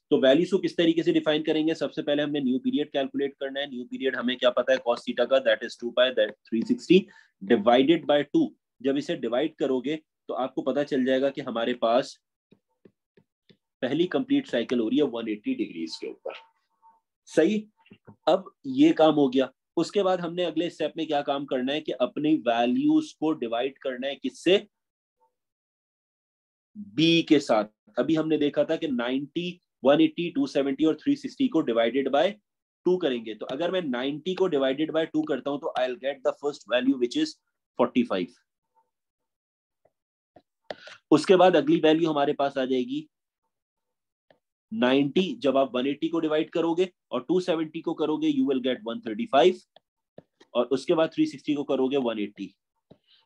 Speaker 1: तो वैल्यूज को किस तरीके से डिफाइन करेंगे, सबसे पहले हमने न्यू पीरियड कैलकुलेट करना है। न्यू पीरियड हमें क्या पता है कॉस थीटा का, that is 2 pi that 360 divided by 2। जब इसे डिवाइड करोगे तो आपको पता चल जाएगा कि हमारे पास पहली कंप्लीट साइकिल हो रही है 180 डिग्रीज के ऊपर। सही, अब ये काम हो गया। उसके बाद हमने अगले स्टेप में क्या काम करना है कि अपनी वैल्यूज को डिवाइड करना है, किससे, बी के साथ। अभी हमने देखा था कि 90, 180, 270 और 360 को डिवाइडेड बाय 2 करेंगे। तो अगर मैं 90 को डिवाइडेड बाय 2 करता हूं तो I will get the first value which is 45। उसके बाद अगली वैल्यू हमारे पास आ जाएगी 90। जब आप 180 को डिवाइड करोगे और 270 को करोगे यू विल गेट 135, और उसके बाद 360 को करोगे 180।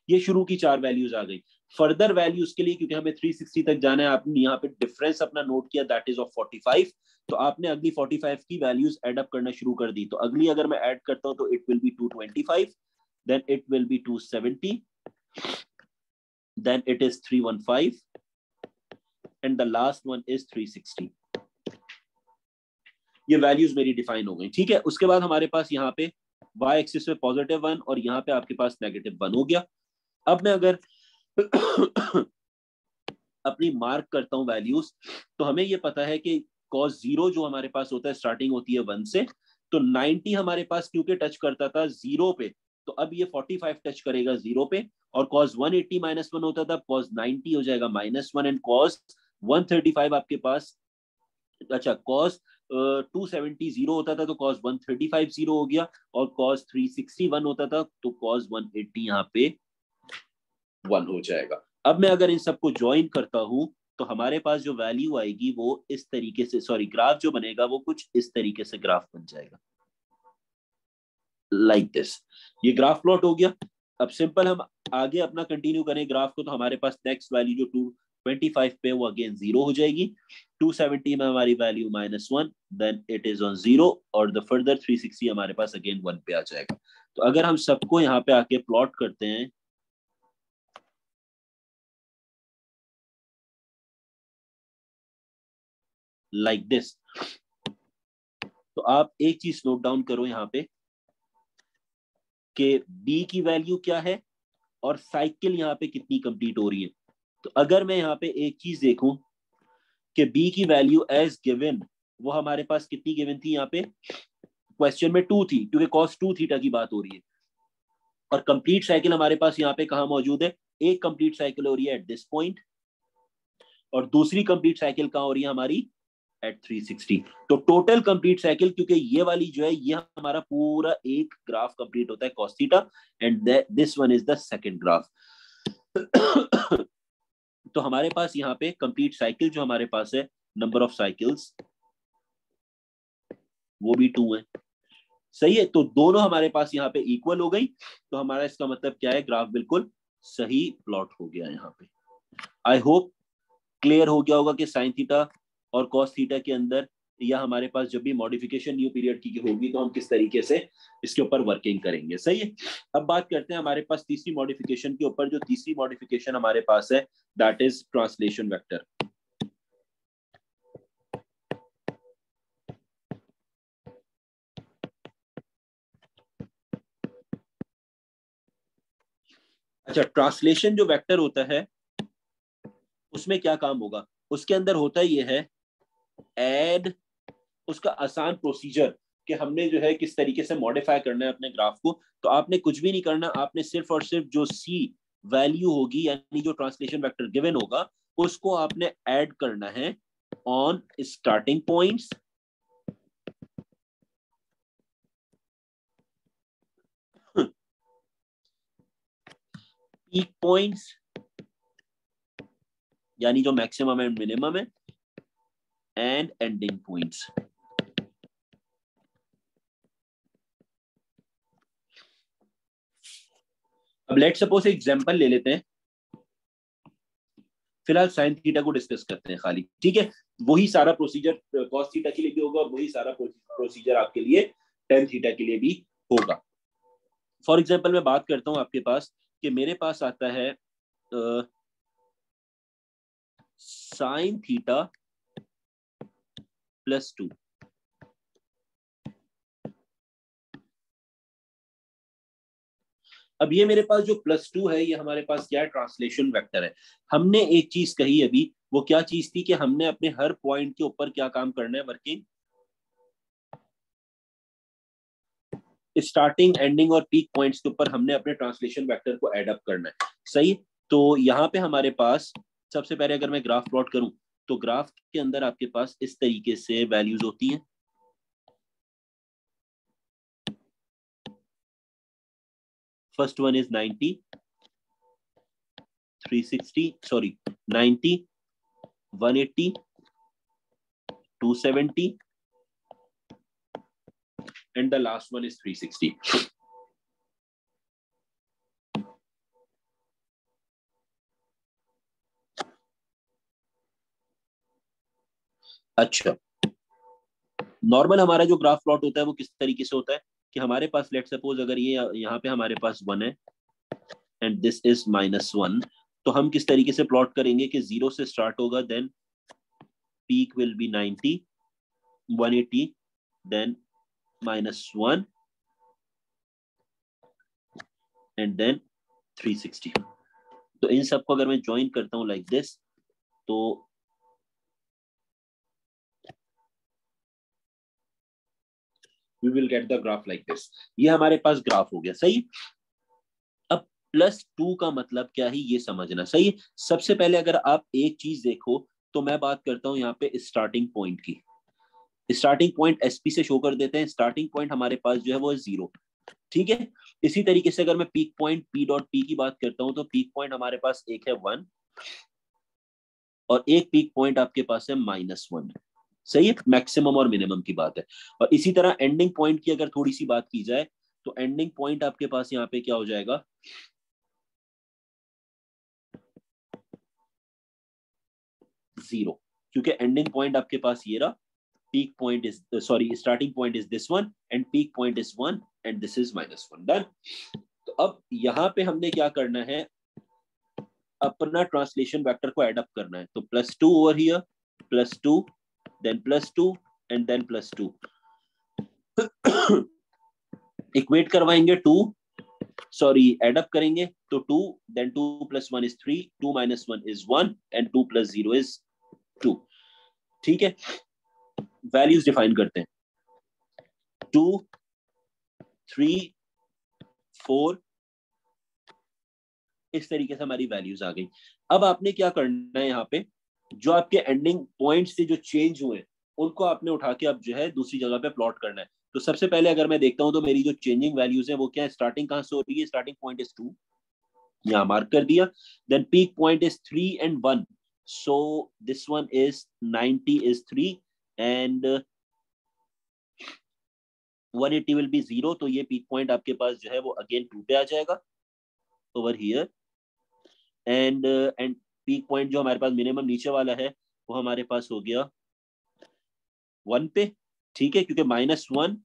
Speaker 1: ये शुरू की 4 वैल्यूज आ गई। फर्दर वैल्यूज के लिए, क्योंकि हमें 360 तक जाना है, आपने यहाँ पे डिफरेंस अपना नोट किया दैट इज ऑफ 45। तो आपने अगली 45 की वैल्यूज ऐड अप करना शुरू कर दी। तो अगली अगर मैं ऐड करता हूं तो it will be 225, then it will be 270, then it is 315 and the last one is 360। ये वैल्यूज मेरी डिफाइन हो गई। ठीक है, उसके बाद हमारे पास यहाँ पे y एक्सिस पे +1 और यहाँ पे आपके पास -1 हो गया। अब मैं अगर अपनी मार्क करता हूं वैल्यूज, तो हमें ये पता है कि cos 0 जो हमारे पास होता है स्टार्टिंग होती है 1 से। तो 90 हमारे पास क्योंकि टच करता था 0 पे, तो अब ये 45 टच करेगा 0 पे। और cos 180 -1 होता था, cos 90 हो जाएगा -1 एंड cos 135 आपके पास, अच्छा cos 270 0 होता था तो cos 135 0 हो गया, और cos 361 होता था तो cos 180 यहाँ पे 1 हो जाएगा। अब मैं अगर इन सबको ज्वाइन करता हूं तो हमारे पास जो वैल्यू आएगी वो इस तरीके से, सॉरी ग्राफ जो बनेगा वो कुछ इस तरीके से ग्राफ बन जाएगा, लाइक दिस। ये ग्राफ प्लॉट हो गया। अब सिंपल हम आगे अपना कंटिन्यू करें ग्राफ को, तो हमारे पास नेक्स्ट वैल्यू जो 225 पे वो अगेन 0 हो जाएगी। 270 में हमारी value -1, then it is on 0, और द फर्दर 360 हमारे पास अगेन 1 पे आ जाएगा। तो अगर हम सबको यहाँ पे आके प्लॉट करते हैं, लाइक दिस, तो आप एक चीज नोट डाउन करो यहाँ पे कि बी की वैल्यू क्या है और साइकिल यहाँ पे कितनी कंप्लीट हो रही है। तो अगर मैं यहाँ पे एक चीज देखूं कि बी की वैल्यू एज गिवन, वो हमारे पास कितनी गिवन थी, यहाँ पे क्वेश्चन में 2 थी, क्योंकि cos 2 थीटा की बात हो रही है। और कंप्लीट साइकिल हमारे पास यहाँ पे कहाँ मौजूद है, एक कंप्लीट साइकिल हो रही है एट दिस पॉइंट, और दूसरी कंप्लीट साइकिल कहाँ हो रही है हमारी एट 360। तो टोटल कंप्लीट साइकिल, क्योंकि ये वाली जो है ये हमारा पूरा एक ग्राफ कंप्लीट होता है cos theta, and this one is the second graph. तो हमारे पास यहाँ पे कंप्लीट साइकिल जो हमारे पास है, नंबर ऑफ साइकिल्स वो भी 2 है। सही है, तो दोनों हमारे पास यहाँ पे इक्वल हो गई। तो हमारा इसका मतलब क्या है, ग्राफ बिल्कुल सही प्लॉट हो गया यहाँ पे। आई होप क्लियर हो गया होगा कि साइन थीटा और कॉस थीटा के अंदर, या हमारे पास जब भी मॉडिफिकेशन न्यू पीरियड की होगी तो हम किस तरीके से इसके ऊपर वर्किंग करेंगे। सही है, अब बात करते हैं हमारे पास तीसरी मॉडिफिकेशन के ऊपर। जो तीसरी मॉडिफिकेशन हमारे पास है दैट इज ट्रांसलेशन वेक्टर। अच्छा, ट्रांसलेशन जो वेक्टर होता है उसमें क्या काम होगा, उसके अंदर होता ये है एड, उसका आसान प्रोसीजर कि हमने जो है किस तरीके से मॉडिफाई करना है अपने ग्राफ को। तो आपने कुछ भी नहीं करना, आपने सिर्फ और सिर्फ जो सी वैल्यू होगी यानी जो ट्रांसलेशन वेक्टर गिवन होगा उसको आपने ऐड करना है on starting points, peak points यानी जो मैक्सिमम एंड मिनिमम है, एंड एंडिंग पॉइंट्स। अब लेट सपोज एग्जांपल ले लेते हैं, फिलहाल साइन थीटा को डिस्कस करते हैं खाली, ठीक है। वही सारा प्रोसीजर कॉस थीटा के लिए भी होगा और वही सारा प्रोसीजर आपके लिए टेन थीटा के लिए भी होगा। फॉर एग्जांपल मैं बात करता हूं आपके पास कि मेरे पास आता है साइन थीटा +2। अब ये मेरे पास जो +2 है ये हमारे पास क्या है, ट्रांसलेशन वेक्टर है। हमने एक चीज कही अभी, वो क्या चीज थी कि हमने अपने हर पॉइंट के ऊपर क्या काम करना है, वर्किंग स्टार्टिंग एंडिंग और पीक पॉइंट्स के ऊपर हमने अपने ट्रांसलेशन वेक्टर को एड अप करना है, सही। तो यहाँ पे हमारे पास सबसे पहले अगर मैं ग्राफ प्लॉट करूं तो ग्राफ के अंदर आपके पास इस तरीके से वैल्यूज होती हैं। First one is 90, 360, sorry 90, 180, 270 and the last one is 360। अच्छा, नॉर्मल हमारा जो ग्राफ प्लॉट होता है वो किस तरीके से होता है कि हमारे पास लेट सपोज अगर ये यहाँ पे हमारे पास 1 है एंड दिस इज -1, तो हम किस तरीके से प्लॉट करेंगे कि 0 से स्टार्ट होगा, then peak will be 90, 180, then -1 and then 360। तो इन सबको अगर मैं ज्वाइन करता हूं लाइक दिस, तो we will get the graph like this. ये हमारे पास ग्राफ हो गया, सही। अब +2 का मतलब क्या है ये समझना, सही। सबसे पहले अगर आप एक चीज देखो तो मैं बात करता हूं यहाँ पे स्टार्टिंग पॉइंट की। स्टार्टिंग पॉइंट एसपी से शो कर देते हैं, स्टार्टिंग पॉइंट हमारे पास जो है वो है 0, ठीक है। इसी तरीके से अगर मैं peak point P dot P की बात करता हूं तो पीक पॉइंट हमारे पास एक है 1 और एक पीक पॉइंट आपके पास है -1, सही है। मैक्सिमम और मिनिमम की बात है। और इसी तरह एंडिंग पॉइंट की अगर थोड़ी सी बात की जाए तो एंडिंग पॉइंट आपके पास यहाँ पे क्या हो जाएगा, 0, क्योंकि एंडिंग पॉइंट आपके पास ये रहा, peak point is starting point is this one and peak point is 1 and this is -1, done। तो अब यहाँ पे हमने क्या करना है, अपना ट्रांसलेशन वेक्टर को एड अप करना है। तो +2 over here, +2 then +2 and then +2 equate करवाएंगे 2, सॉरी एड अप करेंगे तो 2, then 2 + 1 is 3, 2 - 1 is 1 and 2 + 0 is 2, ठीक है। वैल्यूज डिफाइन करते हैं, 2, 3, 4, इस तरीके से हमारी वैल्यूज आ गई। अब आपने क्या करना है, यहाँ पे जो आपके एंडिंग पॉइंट से जो चेंज हुए उनको आपने उठा के अब जो है दूसरी जगह पे प्लॉट करना है। तो सबसे पहले अगर मैं देखता हूं तो मेरी जो चेंजिंग वैल्यूज है वो क्या है, स्टार्टिंग कहां से हो रही है, स्टार्टिंग पॉइंट इज 2, यहाँ मार्क कर दिया। Then peak point is 3 and 1, so this one is 90 is 3 and 180 will be 0, तो ये पीक पॉइंट आपके पास जो है वो अगेन 2 पे आ जाएगा over here. And peak point जो हमारे पास मिनिमम नीचे वाला है वो हमारे पास हो गया 1 पे, ठीक है, क्योंकि -1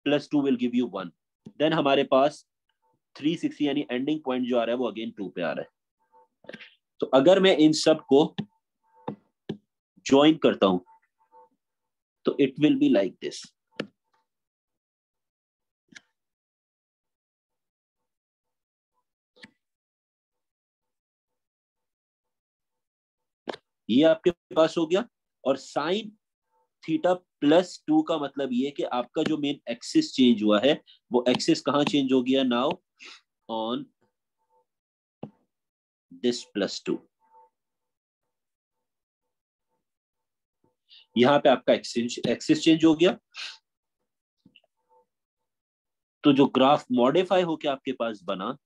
Speaker 1: + 2 विल गिव यू 1। देन हमारे पास 360 यानी एंडिंग पॉइंट जो आ रहा है वो अगेन 2 पे आ रहा है। तो अगर मैं इन सब को ज्वाइन करता हूं तो it will be like this. ये आपके पास हो गया। और साइन थीटा प्लस 2 का मतलब ये कि आपका जो मेन एक्सिस चेंज हुआ है वो एक्सिस कहां चेंज हो गया? Now on this +2। यहां पे आपका एक्सिस चेंज हो गया। तो जो ग्राफ मॉडिफाई होके आपके पास बना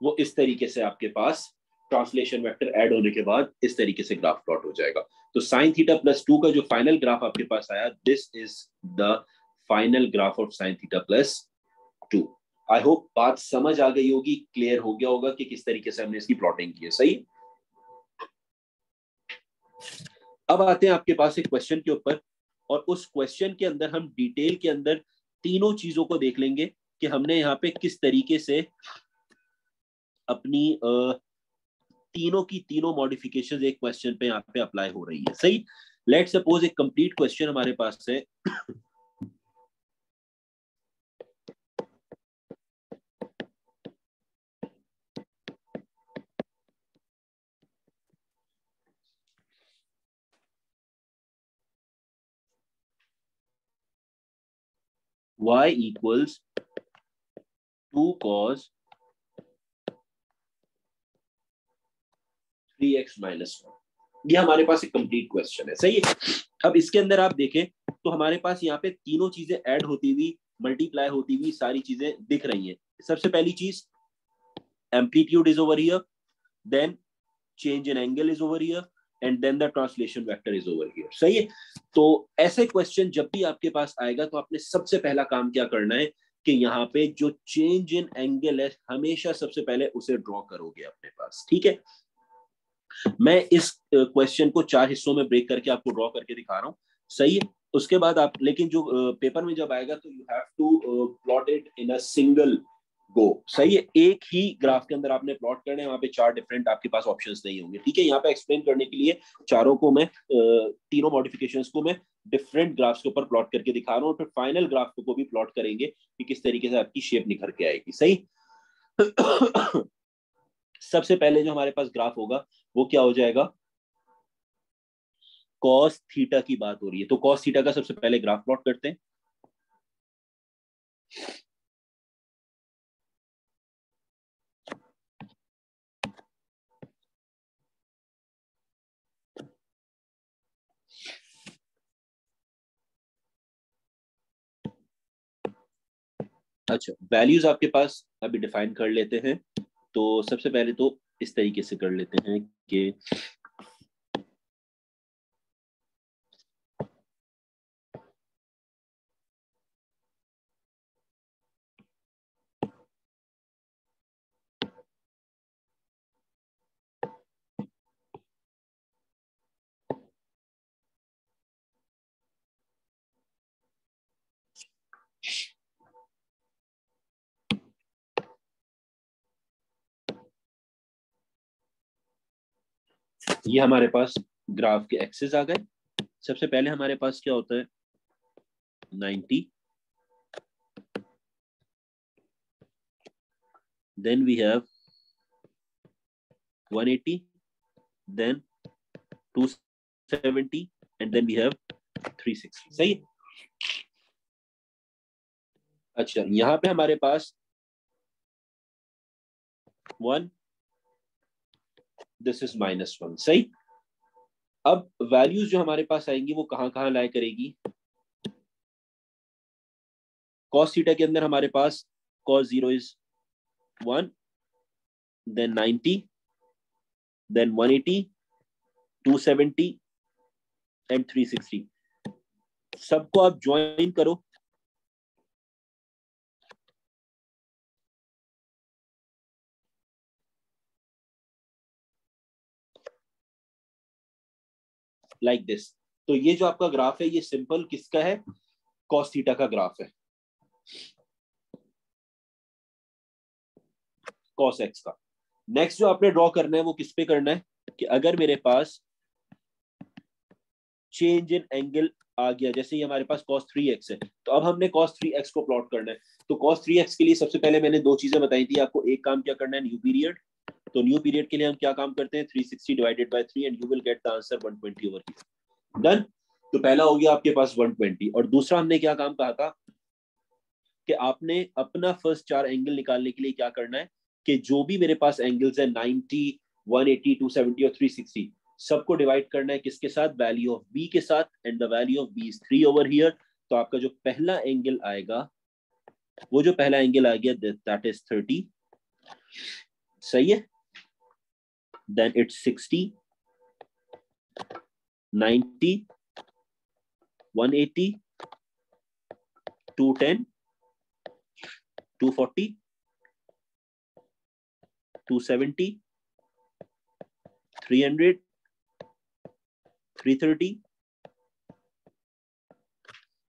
Speaker 1: वो इस तरीके से आपके पास ट्रांसलेशन वेक्टर ऐड होने के बाद इस तरीके से ग्राफ प्लॉट हो जाएगा। तो साइन थीटा +2 का जो फाइनल ग्राफ आपके पास आया, this is the final graph of sine theta +2। I hope बात समझ आ गई होगी, क्लियर हो गया होगा कि किस तरीके से हमने इसकी प्लॉटिंग की है। सही। अब आते हैं आपके पास एक क्वेश्चन के ऊपर, और उस क्वेश्चन के अंदर हम डिटेल के अंदर तीनों चीजों को देख लेंगे कि हमने यहाँ पे किस तरीके से अपनी तीनों की तीनों मॉडिफिकेशंस एक क्वेश्चन पे यहाँ पे अप्लाई हो रही है। सही। लेट सपोज एक कंप्लीट क्वेश्चन हमारे पास है। y equals 2 cos 3x - 1। ये हमारे पास एक कंप्लीट क्वेश्चन है। सही है। अब इसके अंदर आप देखें तो हमारे पास यहाँ पे तीनों चीजें ऐड होती हुई, मल्टीप्लाई होती हुई सारी चीजें दिख रही हैं। सबसे पहली चीज amplitude is over here, then change in angle is over here, and then the translation vector is over here. सही है। तो ऐसे क्वेश्चन जब भी आपके पास आएगा तो आपने सबसे पहला काम क्या करना है कि यहाँ पे जो चेंज इन एंगल है हमेशा सबसे पहले उसे ड्रॉ करोगे अपने पास। ठीक है। मैं इस क्वेश्चन को 4 हिस्सों में ब्रेक करके आपको ड्रॉ करके दिखा रहा हूँ। सही है। उसके बाद आप, लेकिन जो पेपर में जब आएगा तो you have to plot it in a single go. सही है। एक ही ग्राफ के अंदर आपने प्लॉट करना है, वहां पे 4 डिफरेंट आपके पास ऑप्शंस नहीं होंगे। ठीक है। यहाँ पे एक्सप्लेन करने के लिए चारों को मैं तीनों मॉडिफिकेशंस को मैं डिफरेंट ग्राफ्स के ऊपर प्लॉट करके दिखा रहा हूँ, फिर फाइनल ग्राफ को भी प्लॉट करेंगे कि किस तरीके से आपकी शेप निखर के आएगी। सही। सबसे पहले जो हमारे पास ग्राफ होगा वो क्या हो जाएगा? कॉस थीटा की बात हो रही है, तो कॉस थीटा का सबसे पहले ग्राफ प्लॉट करते हैं। अच्छा, वैल्यूज आपके पास अभी डिफाइन कर लेते हैं। तो सबसे पहले तो इस तरीके से कर लेते हैं कि ये हमारे पास ग्राफ के एक्सिस आ गए। सबसे पहले हमारे पास क्या होता है? 90, then we have 180, then 270, and then we have 360। सही। अच्छा, यहां पे हमारे पास 1, दिस इज -1। सही। अब वैल्यूज जो हमारे पास आएंगी वो कहां कहां लाई करेगी? cos थीटा के अंदर हमारे पास cos 0 is 1, then 90, then 180, 270 and 360। सबको आप ज्वाइन करो। Like this. तो ये जो आपका ग्राफ है ये सिंपल किसका है? cos थीटा का ग्राफ है, cos x का। नेक्स्ट जो आपने ड्रॉ करना है वो किस पे करना है कि अगर मेरे पास चेंज इन एंगल आ गया, जैसे ही हमारे पास cos 3x है, तो अब हमने cos 3x को प्लॉट करना है। तो cos 3x के लिए सबसे पहले मैंने दो चीजें बताई थी आपको। एक काम क्या करना है? न्यू पीरियड, तो न्यू पीरियड के लिए हम क्या काम करते हैं, 360 divided by 3 and you will get the answer 120 over here. Done. तो पहला हो गया आपके पास 120, और दूसरा हमने क्या काम कहा था कि आपने अपना फर्स्ट 4 एंगल निकालने के लिए क्या करना है कि जो भी मेरे पास एंगल्स है 90, 180, 270 और 360, सबको डिवाइड करना है किसके साथ, वैल्यू ऑफ बी के साथ, and the value of B is 3 over here. तो आपका जो पहला एंगल आएगा, वो जो पहला एंगल आ गया दैट इज 30, सही है। Then it's 60, 90, 180, 210, 240, 270, 300, 330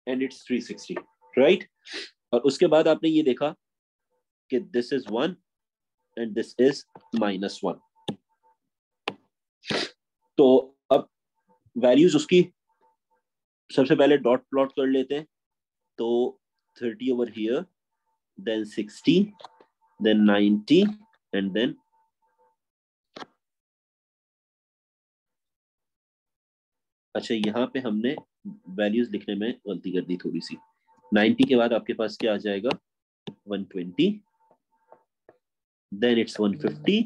Speaker 1: and it's 360, right. और उसके बाद आपने ये देखा कि this is 1 and this is -1। तो अब वैल्यूज उसकी सबसे पहले डॉट प्लॉट कर लेते हैं। तो 30 over here, then 60, then 90 and then अच्छा, यहाँ पे हमने वैल्यूज लिखने में गलती कर दी थोड़ी सी। 90 के बाद आपके पास क्या आ जाएगा, 120, then it's 150,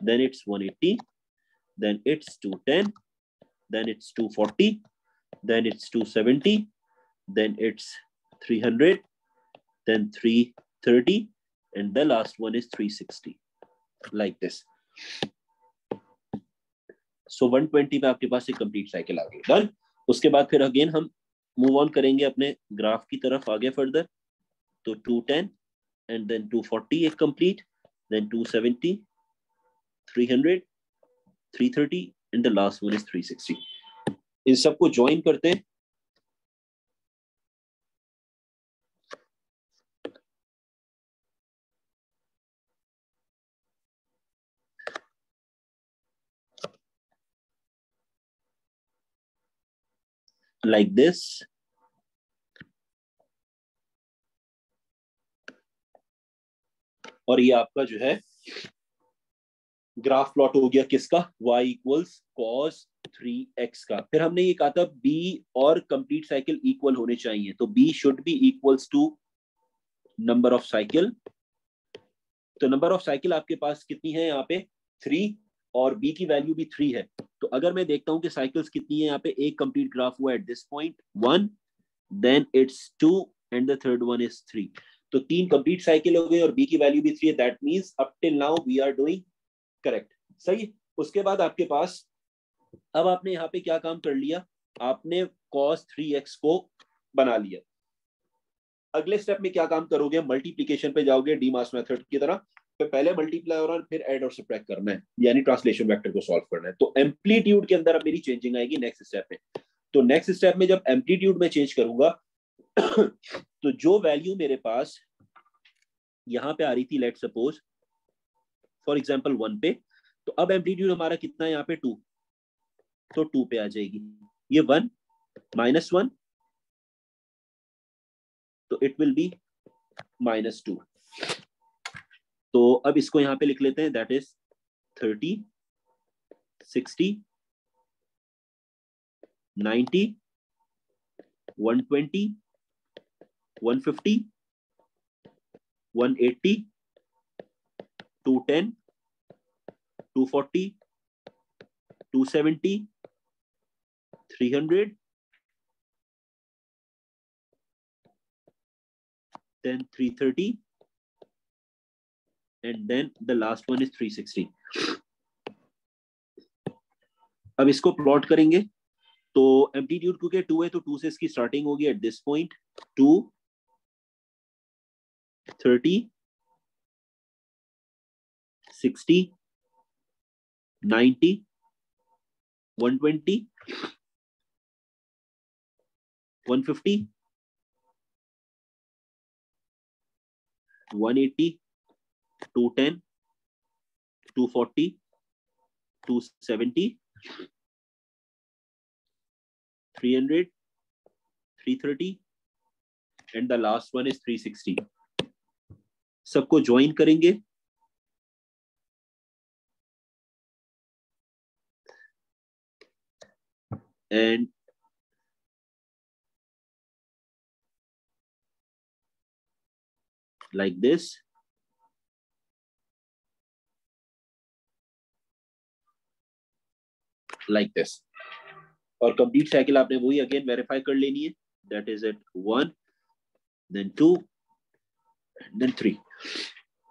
Speaker 1: then it's 180, then it's 210, then it's 240, then it's 270, then it's 300, then 330, and the last one is 360, like this. So 120 पे आपके पास एक कंप्लीट साइकिल आ गई। डन। उसके बाद फिर अगेन हम मूव ऑन करेंगे अपने ग्राफ की तरफ आगे फर्दर। तो 210 एंड देन 240 एक complete, then 270, 300, 330 and the last one is 360। इन सबको ज्वाइन करते हैं। Like this. और ये आपका जो है ग्राफ प्लॉट हो गया किसका, y इक्वल्स कॉस 3x का। फिर हमने ये कहा था b और कंप्लीट साइकिल इक्वल होने चाहिए, तो b should be equals to number of cycle. तो नंबर ऑफ साइकिल आपके पास कितनी है यहाँ पे, 3, और b की वैल्यू भी 3 है। तो अगर मैं देखता हूँ कि साइकिल्स कितनी है यहाँ पे, एक कंप्लीट ग्राफ हुआ at this point 1, then it's 2 and the third one is 3। तो 3 कंप्लीट साइकिल हो गई और b की वैल्यू भी 3 है। That means up till now we are doing correct, सही। उसके बाद आपके पास अब आपने यहाँ पे क्या काम कर लिया, आपने cos 3x को बना लिया। अगले स्टेप में क्या काम करोगे, मल्टीप्लीकेशन पे जाओगे डी मास मेथड की तरह। तो पहले मल्टीप्लाई और फिर ऐड और सब्ट्रैक्ट करना है, यानी ट्रांसलेशन वेक्टर को सॉल्व करना है। तो एम्पलीट्यूड के अंदर अब मेरी चेंजिंग आएगी नेक्स्ट स्टेप में। तो नेक्स्ट स्टेप में जब एम्पलीट्यूड में चेंज करूंगा तो जो वैल्यू मेरे पास यहाँ पे आ रही थी, लेट सपोज फॉर एग्जाम्पल 1 पे, तो अब एम्पलीट्यूड हमारा कितना है यहाँ पे 2, तो 2 पे आ जाएगी। ये 1 -1, तो इट विल बी -2। तो अब इसको यहाँ पे लिख लेते हैं, that is 30, 60, 90, 120, 150, 180, 210, 240, 270, 300, then 330, and then the last one is 360। अब इसको प्लॉट करेंगे। तो एम्पलीट्यूड क्योंकि 2 है तो 2 से इसकी स्टार्टिंग होगी eight this point, 2, 30, 60, 90, 120, 150, 180, 210, 240, 270, 300, 330 and the last one is 360। सबको ज्वाइन करेंगे। and like this, like this, और कंप्लीट साइकिल आपने वही अगेन वेरीफाई कर लेनी है, that is eight 1 then 2 then 3।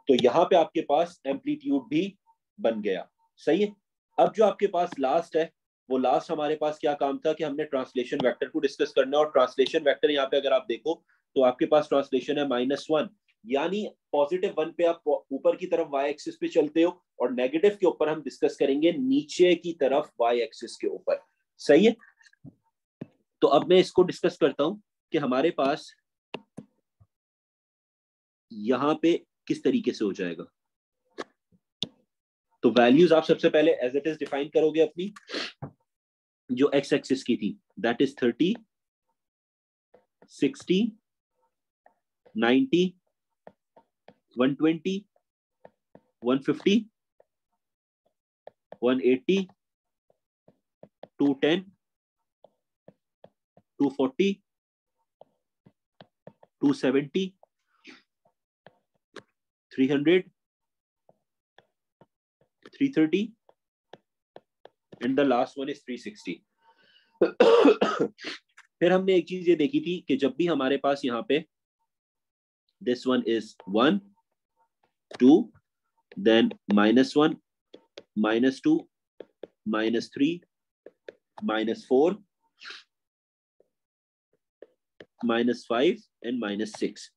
Speaker 1: तो यहां पे आपके पास एम्पलीट्यूड भी बन गया, सही है। अब जो आपके पास लास्ट है, वो लास्ट हमारे पास क्या काम था कि हमने ट्रांसलेशन वेक्टर को डिस्कस करना है, और ट्रांसलेशन वेक्टर यहाँ पे अगर आप देखो तो आपके पास ट्रांसलेशन है -1, यानी +1 पे आप ऊपर की तरफ y एक्सिस पे चलते हो, और नेगेटिव के ऊपर हम डिस्कस करेंगे नीचे की तरफ y एक्सिस के ऊपर, सही है। तो अब मैं इसको डिस्कस करता हूं कि हमारे पास यहां पे किस तरीके से हो जाएगा। तो वैल्यूज आप सबसे पहले एज इट इज डिफाइन करोगे अपनी, जो एक्स एक्सिस की थी, that is 30, 60, 90, 120, 150, 180, 210, 240, 270, 300, 330, and the last one is 360। फिर हमने एक चीज ये देखी थी कि जब भी हमारे पास यहाँ पे this one is 1, 2, then -1, -2, -3, -4, -5 and -6।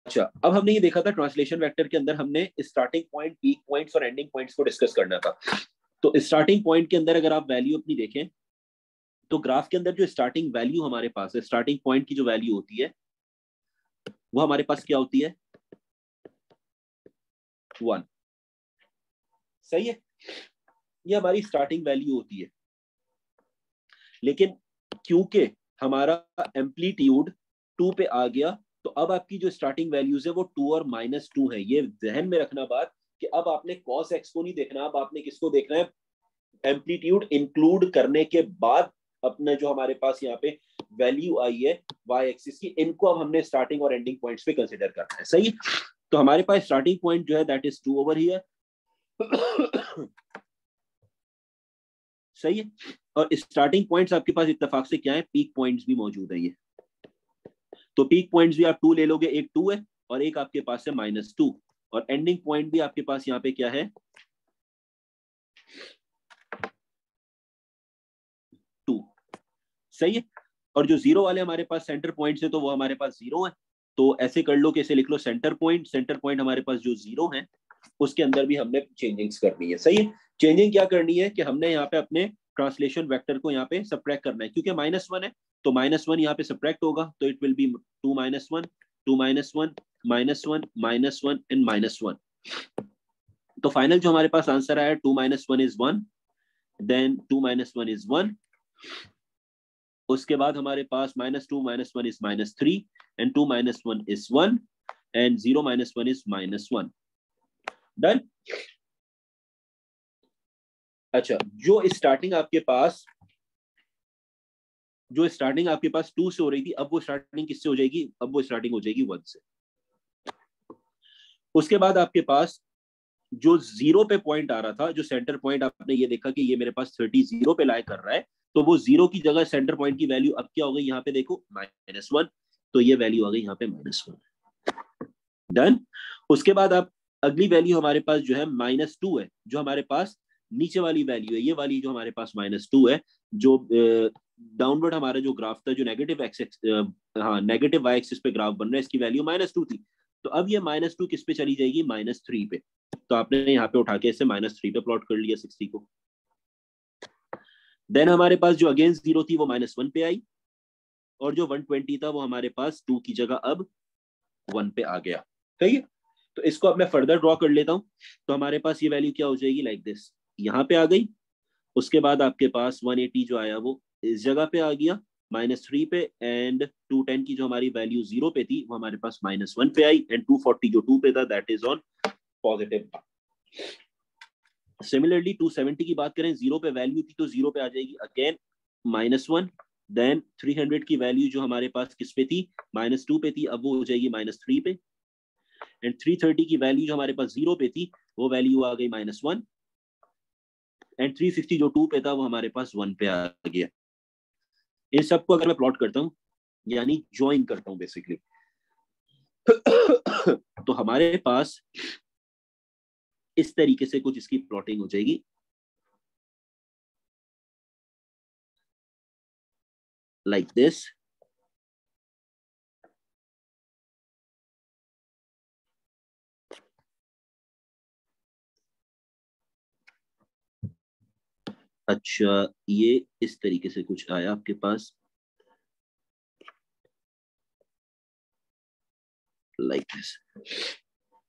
Speaker 1: अच्छा, अब हमने ये देखा था ट्रांसलेशन वेक्टर के अंदर हमने स्टार्टिंग पॉइंट, पीक पॉइंट्स और एंडिंग पॉइंट्स को डिस्कस करना था। तो स्टार्टिंग पॉइंट के अंदर अगर आप वैल्यू अपनी देखें, तो ग्राफ के अंदर जो स्टार्टिंग वैल्यू हमारे पास है, स्टार्टिंग पॉइंट की जो वैल्यू होती है वो हमारे पास क्या होती है, 1, सही है। ये हमारी स्टार्टिंग वैल्यू होती है, लेकिन क्योंकि हमारा एम्पलीट्यूड 2 पे आ गया, तो अब आपकी जो स्टार्टिंग वैल्यूज है वो 2 और -2 है। ये ध्यान में रखना बात कि अब आपने cos x को नहीं देखना, अब आपने किसको देखना है, एम्पलीट्यूड इंक्लूड करने के बाद अपने जो हमारे पास यहाँ पे वैल्यू आई है y एक्सिस की, इनको अब हमने स्टार्टिंग और एंडिंग पॉइंट्स पे कंसीडर करना है, सही। तो हमारे पास स्टार्टिंग पॉइंट जो है दैट इज 2 ओवर हियर, सही है। और स्टार्टिंग पॉइंट्स आपके पास इत्तेफाक से क्या है, पीक पॉइंट्स भी मौजूद है ये। तो पीक पॉइंट्स भी आप 2 ले लोगे, एक 2 है और एक आपके पास है -2, और एंडिंग पॉइंट भी आपके पास यहाँ पे क्या है, 2, सही है। और जो 0 वाले हमारे पास सेंटर पॉइंट्स है, तो वो हमारे पास 0 है। तो ऐसे कर लो कि ऐसे लिख लो, सेंटर पॉइंट हमारे पास जो 0 है उसके अंदर भी हमने चेंजिंग्स करनी है, सही है। चेंजिंग क्या करनी है कि हमने यहाँ पे अपने ट्रांसलेशन वेक्टर को यहाँ पे सब्ट्रैक्ट करना है, क्योंकि -1 है तो -1 यहाँ पे सब्ट्रैक्ट होगा, तो इट विल बी 2 -1, 2 -1, -1, -1 एंड -1। तो फाइनल जो हमारे पास आंसर आया 2 -1 इज 1, देन 2 -1 इज 1, उसके बाद हमारे पास -2 -1 is -3 and 2 -1 is 1 and 0 -1 is -1। Done. अच्छा, जो स्टार्टिंग आपके पास 2 से हो रही थी, अब वो स्टार्टिंग किससे हो जाएगी, अब वो स्टार्टिंग हो जाएगी 1 से। उसके बाद आपके पास जो 0 पे पॉइंट आ रहा था, जो सेंटर पॉइंट आपने ये देखा कि ये मेरे पास 30 0 पे लाई कर रहा है, तो वो 0 की जगह सेंटर पॉइंट की वैल्यू अब क्या हो गई, यहाँ पे देखो -1, तो ये वैल्यू आ गई यहाँ पे -1। डन। उसके बाद आप अगली वैल्यू हमारे पास जो है -2 है, जो हमारे पास नीचे वाली वैल्यू है, ये वाली जो हमारे पास -2 है, जो डाउनवर्ड हमारा जो ग्राफ था, जो नेगेटिव एक्सिस, हाँ नेगेटिव y एक्सिस पे ग्राफ बन रहा है, इसकी वैल्यू -2 थी। तो अब ये -2 किस पे चली जाएगी, -3 पे। तो आपने यहाँ पे उठा के इसे -3 पे प्लॉट कर लिया 60 को। देन हमारे पास जो अगेन 0 थी वो -1 पे आई, और जो 120 था वो हमारे पास 2 की जगह अब 1 पे आ गया, सही है। तो इसको अब मैं फर्दर ड्रॉ कर लेता हूं। तो हमारे पास ये वैल्यू क्या हो जाएगी, लाइक दिस, यहाँ पे आ गई। उसके बाद आपके पास 180 जो आया वो इस जगह पे आ गया -3 पे, एंड 210 की जो हमारी वैल्यू 0 पे थी वो हमारे पास -1 पे आई, एंड 240 जो 2 पे था that is on positive. Similarly 270 की बात करें, 0 पे वैल्यू थी तो 0 पे आ जाएगी अगेन -1, देन 300 की वैल्यू जो हमारे पास किस पे थी, -2 पे थी, अब वो हो जाएगी -3 पे, एंड 330 की वैल्यू जो हमारे पास 0 पे थी वो वैल्यू आ गई -1, एंड 360 जो 2 पे था वो हमारे पास 1 पे आ गया। इन सबको अगर मैं प्लॉट करता हूँ, यानी ज्वाइन करता हूँ बेसिकली, तो हमारे पास इस तरीके से कुछ इसकी प्लॉटिंग हो जाएगी, लाइक दिस। अच्छा, ये इस तरीके से कुछ आया आपके पास, लाइक दिस।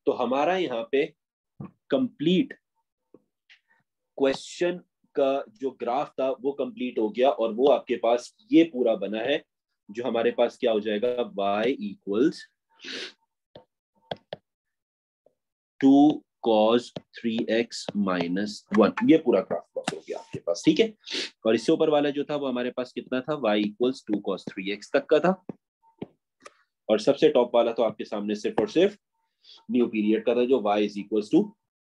Speaker 1: तो हमारा यहाँ पे कंप्लीट क्वेश्चन का जो ग्राफ था वो कंप्लीट हो गया, और वो आपके पास ये पूरा बना है, जो हमारे पास क्या हो जाएगा, y equals 2 cos 3x minus 1, ये पूरा ग्राफ प्लॉट हो गया आपके पास, ठीक है। और इससे ऊपर वाला जो था वो हमारे पास कितना था, y इक्वल्स 2 cos 3x तक का था, और सबसे टॉप वाला तो आपके सामने सिर्फ और सिर्फ न्यू पीरियड का था, जो y is equals to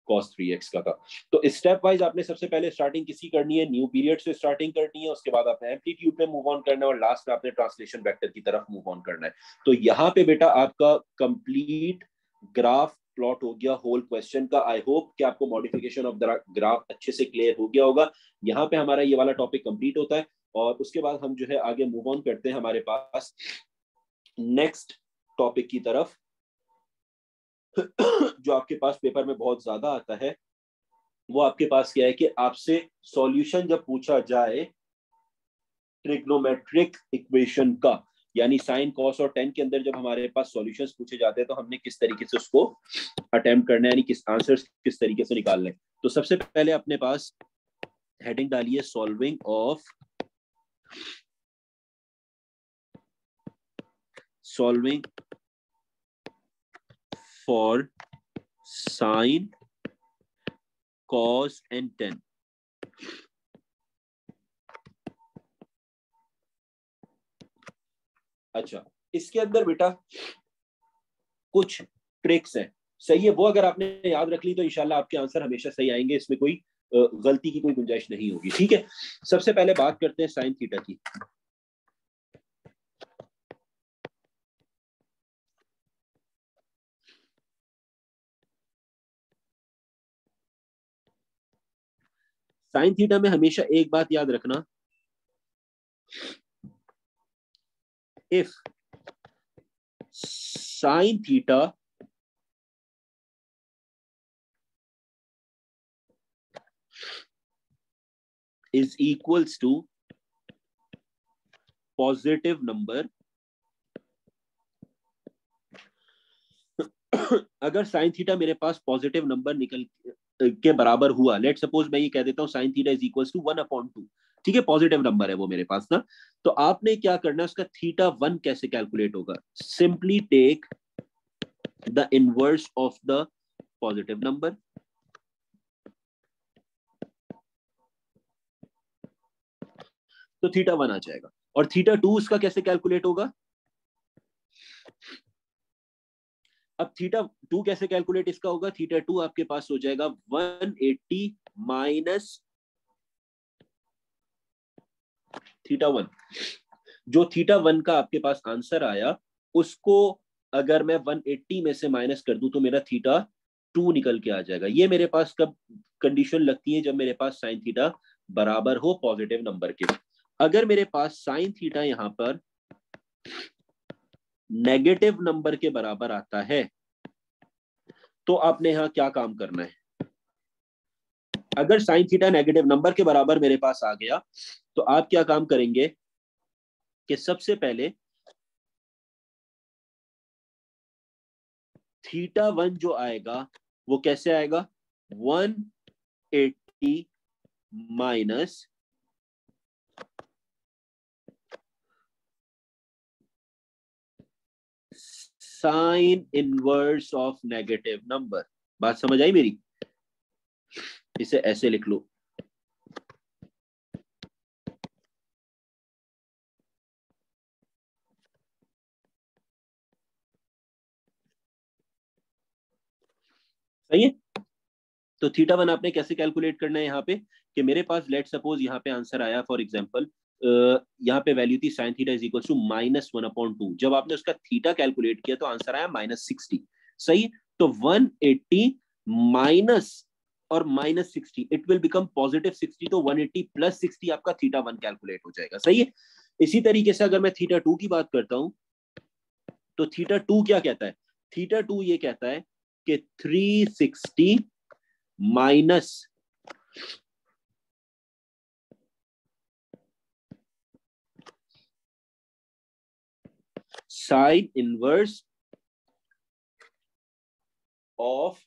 Speaker 1: cos 3x का था। तो स्टेप वाइज आपने सबसे पहले स्टार्टिंग किसी करनी है, न्यू पीरियड से स्टार्टिंग करनी है, उसके बाद आपने एम्पलीट्यूड पे मूव ऑन करना है, और लास्ट में आपने ट्रांसलेशन वेक्टर की तरफ मूव ऑन करना है। तो यहाँ पे बेटा आपका कंप्लीट ग्राफ प्लॉट हो गया होल क्वेश्चन का। आई होप कि आपको मॉडिफिकेशन ऑफ द ग्राफ अच्छे से क्लियर हो गया होगा। यहाँ पे हमारा ये वाला टॉपिक कंप्लीट होता है, और उसके बाद हम जो है आगे मूव ऑन करते हैं हमारे पास नेक्स्ट टॉपिक की तरफ, जो आपके पास पेपर में बहुत ज्यादा आता है। वो आपके पास क्या है कि आपसे सॉल्यूशन जब पूछा जाए ट्रिग्नोमेट्रिक इक्वेशन का, यानी साइन कॉस और टेन के अंदर जब हमारे पास सॉल्यूशंस पूछे जाते हैं, तो हमने किस तरीके से उसको अटेम्प्ट करना है, यानी किस आंसर्स किस तरीके से निकालने हैं। तो सबसे पहले अपने पास हेडिंग डालिए solving for sine cos and ten. अच्छा, इसके अंदर बेटा कुछ ट्रिक्स हैं, सही है, वो अगर आपने याद रख ली तो इंशाल्लाह आपके आंसर हमेशा सही आएंगे, इसमें कोई गलती की कोई गुंजाइश नहीं होगी, ठीक है। सबसे पहले बात करते हैं साइन थीटा की। साइन थीटा में हमेशा एक बात याद रखना, if sine theta is equals to positive number, अगर साइन थीटा मेरे पास पॉजिटिव नंबर निकल के बराबर हुआ, लेट सपोज मैं ये कह देता हूं sine theta is equals to 1/2, ठीक है, पॉजिटिव नंबर है वो मेरे पास ना, तो आपने क्या करना है, उसका थीटा 1 कैसे कैलकुलेट होगा, simply take the inverse of the positive number, तो थीटा 1 आ जाएगा। और थीटा 2 उसका कैसे कैलकुलेट होगा, अब थीटा 2 कैसे कैलकुलेट इसका होगा, थीटा 2 आपके पास हो जाएगा 180 माइनस थीटा 1। जो थीटा 1 का आपके पास आंसर आया, उसको अगर मैं 180 में से माइनस कर दूं तो मेरा थीटा 2 निकल के आ जाएगा। ये मेरे पास कब कंडीशन लगती है, जब मेरे पास साइन थीटा बराबर हो पॉजिटिव नंबर के। अगर मेरे पास साइन थीटा यहां पर नेगेटिव नंबर के बराबर आता है, तो आपने यहां क्या काम करना है, अगर साइन थीटा नेगेटिव नंबर के बराबर मेरे पास आ गया, तो आप क्या काम करेंगे कि सबसे पहले थीटा 1 जो आएगा वो कैसे आएगा, 180 minus sine inverse of negative number. बात समझ आई मेरी, इसे ऐसे लिख लो, सही है। तो थीटा वन आपने कैसे कैलकुलेट करना है यहाँ पे कि मेरे पास लेट सपोज यहाँ पे आंसर आया फॉर एग्जांपल, यहाँ पे वैल्यू थी sine theta is equal to -1/2। जब आपने उसका थीटा कैलकुलेट किया तो आंसर आया -60। सही। तो 180 माइनस और -60 इट विल बिकम +60। तो 180 + 60 आपका थीटा वन कैलकुलेट हो जाएगा। सही है। इसी तरीके से अगर मैं थीटा टू की बात करता हूं तो थीटा टू क्या कहता है? थीटा टू ये कहता है कि 360 minus sine inverse of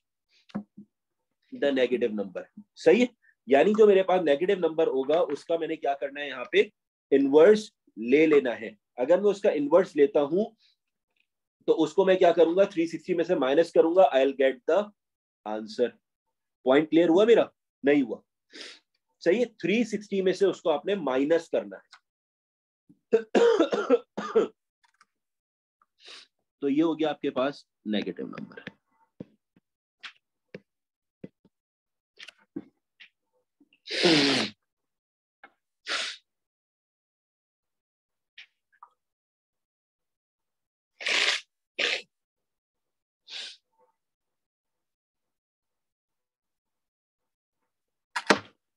Speaker 1: the negative number. सही है। यानी जो मेरे पास नेगेटिव नंबर होगा उसका मैंने क्या करना है, यहाँ पे इनवर्स ले लेना है। अगर मैं उसका इनवर्स लेता हूं तो उसको मैं क्या करूंगा, 360 में से माइनस करूंगा, I will get the answer. Point clear हुआ मेरा? नहीं हुआ? सही है। 360 में से उसको आपने माइनस करना है। तो ये हो गया आपके पास नेगेटिव नंबर।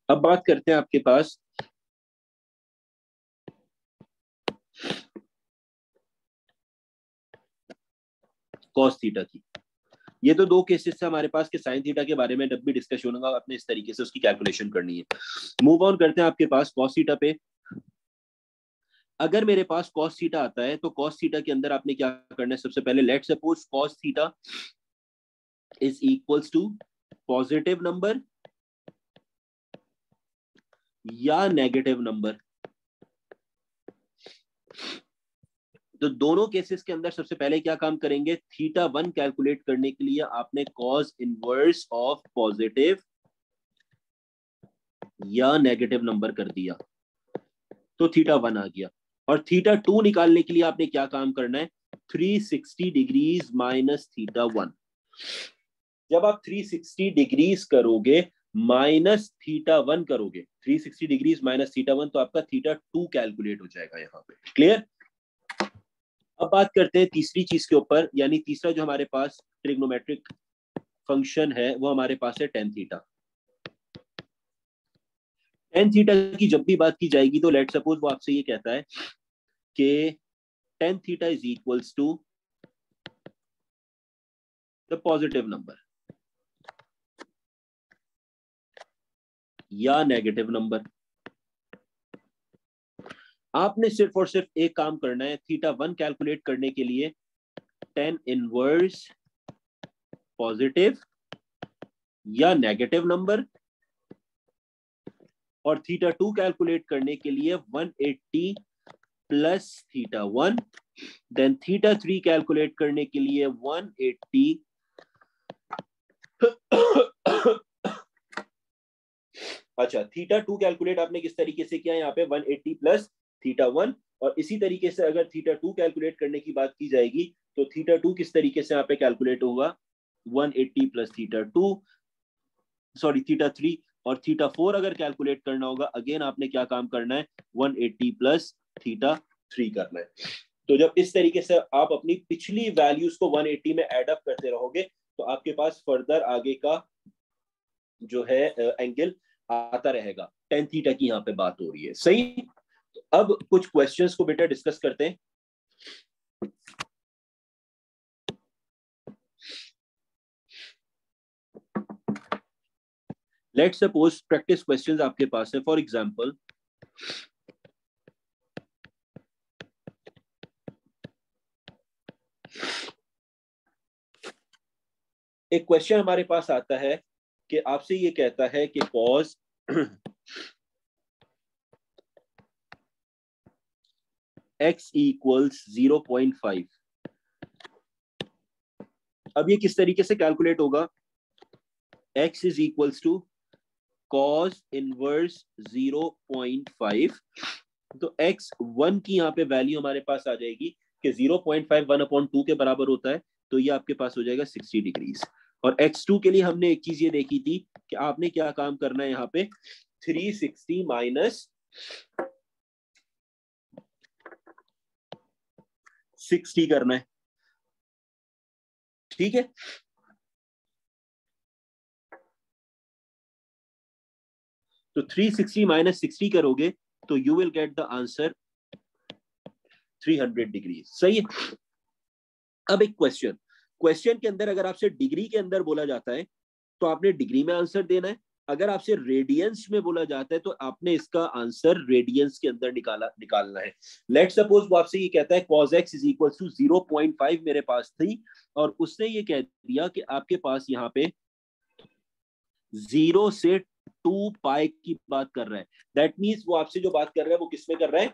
Speaker 1: अब बात करते हैं आपके पास कॉस थीटा की। ये तो दो केसेस से हमारे पास के साइन थीटा के बारे में जब भी डिस्कशन होगा आपने इस तरीके से उसकी कैलकुलेशन करनी है। मूव ऑन करते हैं आपके पास कॉस थीटा पे। अगर मेरे पास कॉस थीटा आता है तो कॉस थीटा के अंदर आपने क्या करना है, सबसे पहले let suppose cos theta is equals to positive number या नेगेटिव नंबर। तो दोनों केसेस के अंदर सबसे पहले क्या काम करेंगे, थीटा वन कैलकुलेट करने के लिए आपने कॉस इनवर्स ऑफ पॉजिटिव या नेगेटिव नंबर कर दिया तो थीटा वन आ गया। और थीटा टू निकालने के लिए आपने क्या काम करना है, 360 डिग्रीज माइनस थीटा वन। जब आप 360 डिग्रीज करोगे माइनस थीटा वन करोगे, 360 डिग्रीज माइनस थीटा वन, तो आपका थीटा टू कैलकुलेट हो जाएगा यहाँ पे। क्लियर? अब बात करते हैं तीसरी चीज के ऊपर, यानी तीसरा जो हमारे पास ट्रिग्नोमेट्रिक फंक्शन है वो हमारे पास है टेन थीटा। टेन थीटा की जब भी बात की जाएगी तो लेट सपोज वो आपसे ये कहता है कि tan theta is equals to the positive number या नेगेटिव नंबर। आपने सिर्फ और सिर्फ एक काम करना है, थीटा वन कैलकुलेट करने के लिए टेन इनवर्स पॉजिटिव या नेगेटिव नंबर, और थीटा टू कैलकुलेट करने के लिए 180 plus theta one, then theta three calculate करने के लिए 180 अच्छा, थीटा टू कैलकुलेट आपने किस तरीके से किया, यहाँ पे 180 प्लस थीटा वन। और इसी तरीके से अगर थीटा टू कैलकुलेट करने की बात की जाएगी तो थीटा टू किस तरीके से यहाँ पे कैलकुलेट होगा, 180 plus theta two, sorry theta three. और थीटा फोर अगर कैलकुलेट करना होगा अगेन आपने क्या काम करना है, 180 प्लस थीटा थ्री करना है। तो जब इस तरीके से आप अपनी पिछली वैल्यूज को 180 में एड अप करते रहोगे तो आपके पास फर्दर आगे का जो है एंगल आता रहेगा। टेन थीटा की यहाँ पे बात हो रही है। सही। तो अब कुछ क्वेश्चंस को बेटा डिस्कस करते हैं। लेट्स सपोज प्रैक्टिस क्वेश्चंस आपके पास है। फॉर एग्जांपल एक क्वेश्चन हमारे पास आता है कि आपसे ये कहता है कि cos x इक्वल्स 0.5। अब ये किस तरीके से कैलकुलेट होगा, x is equals to cos inverse 0.5। तो x वन की यहाँ पे वैल्यू हमारे पास आ जाएगी कि 0.5 1/2 के बराबर होता है, तो ये आपके पास हो जाएगा 60 डिग्रीज। और x2 के लिए हमने एक चीज ये देखी थी कि आपने क्या काम करना है, यहाँ पे 360 माइनस 60 करना है, ठीक है। तो 360 माइनस 60 करोगे तो you will get the answer 300 degree, सही है। अब एक क्वेश्चन के अंदर अगर आपसे डिग्री के अंदर बोला जाता है तो आपने डिग्री में आंसर देना है, अगर आपसे रेडियंस में बोला जाता है तो आपने इसका आंसर रेडियंस के अंदर निकालना है। लेट सपोज वो आपसे ये कहता है cos x is equal to 0.5 मेरे पास थी, और उसने ये कह दिया कि आपके पास यहाँ पे 0 से 2 पाई की बात कर रहा है। दैट मीन्स वो आपसे जो बात कर रहा है वो किस में कर रहा है,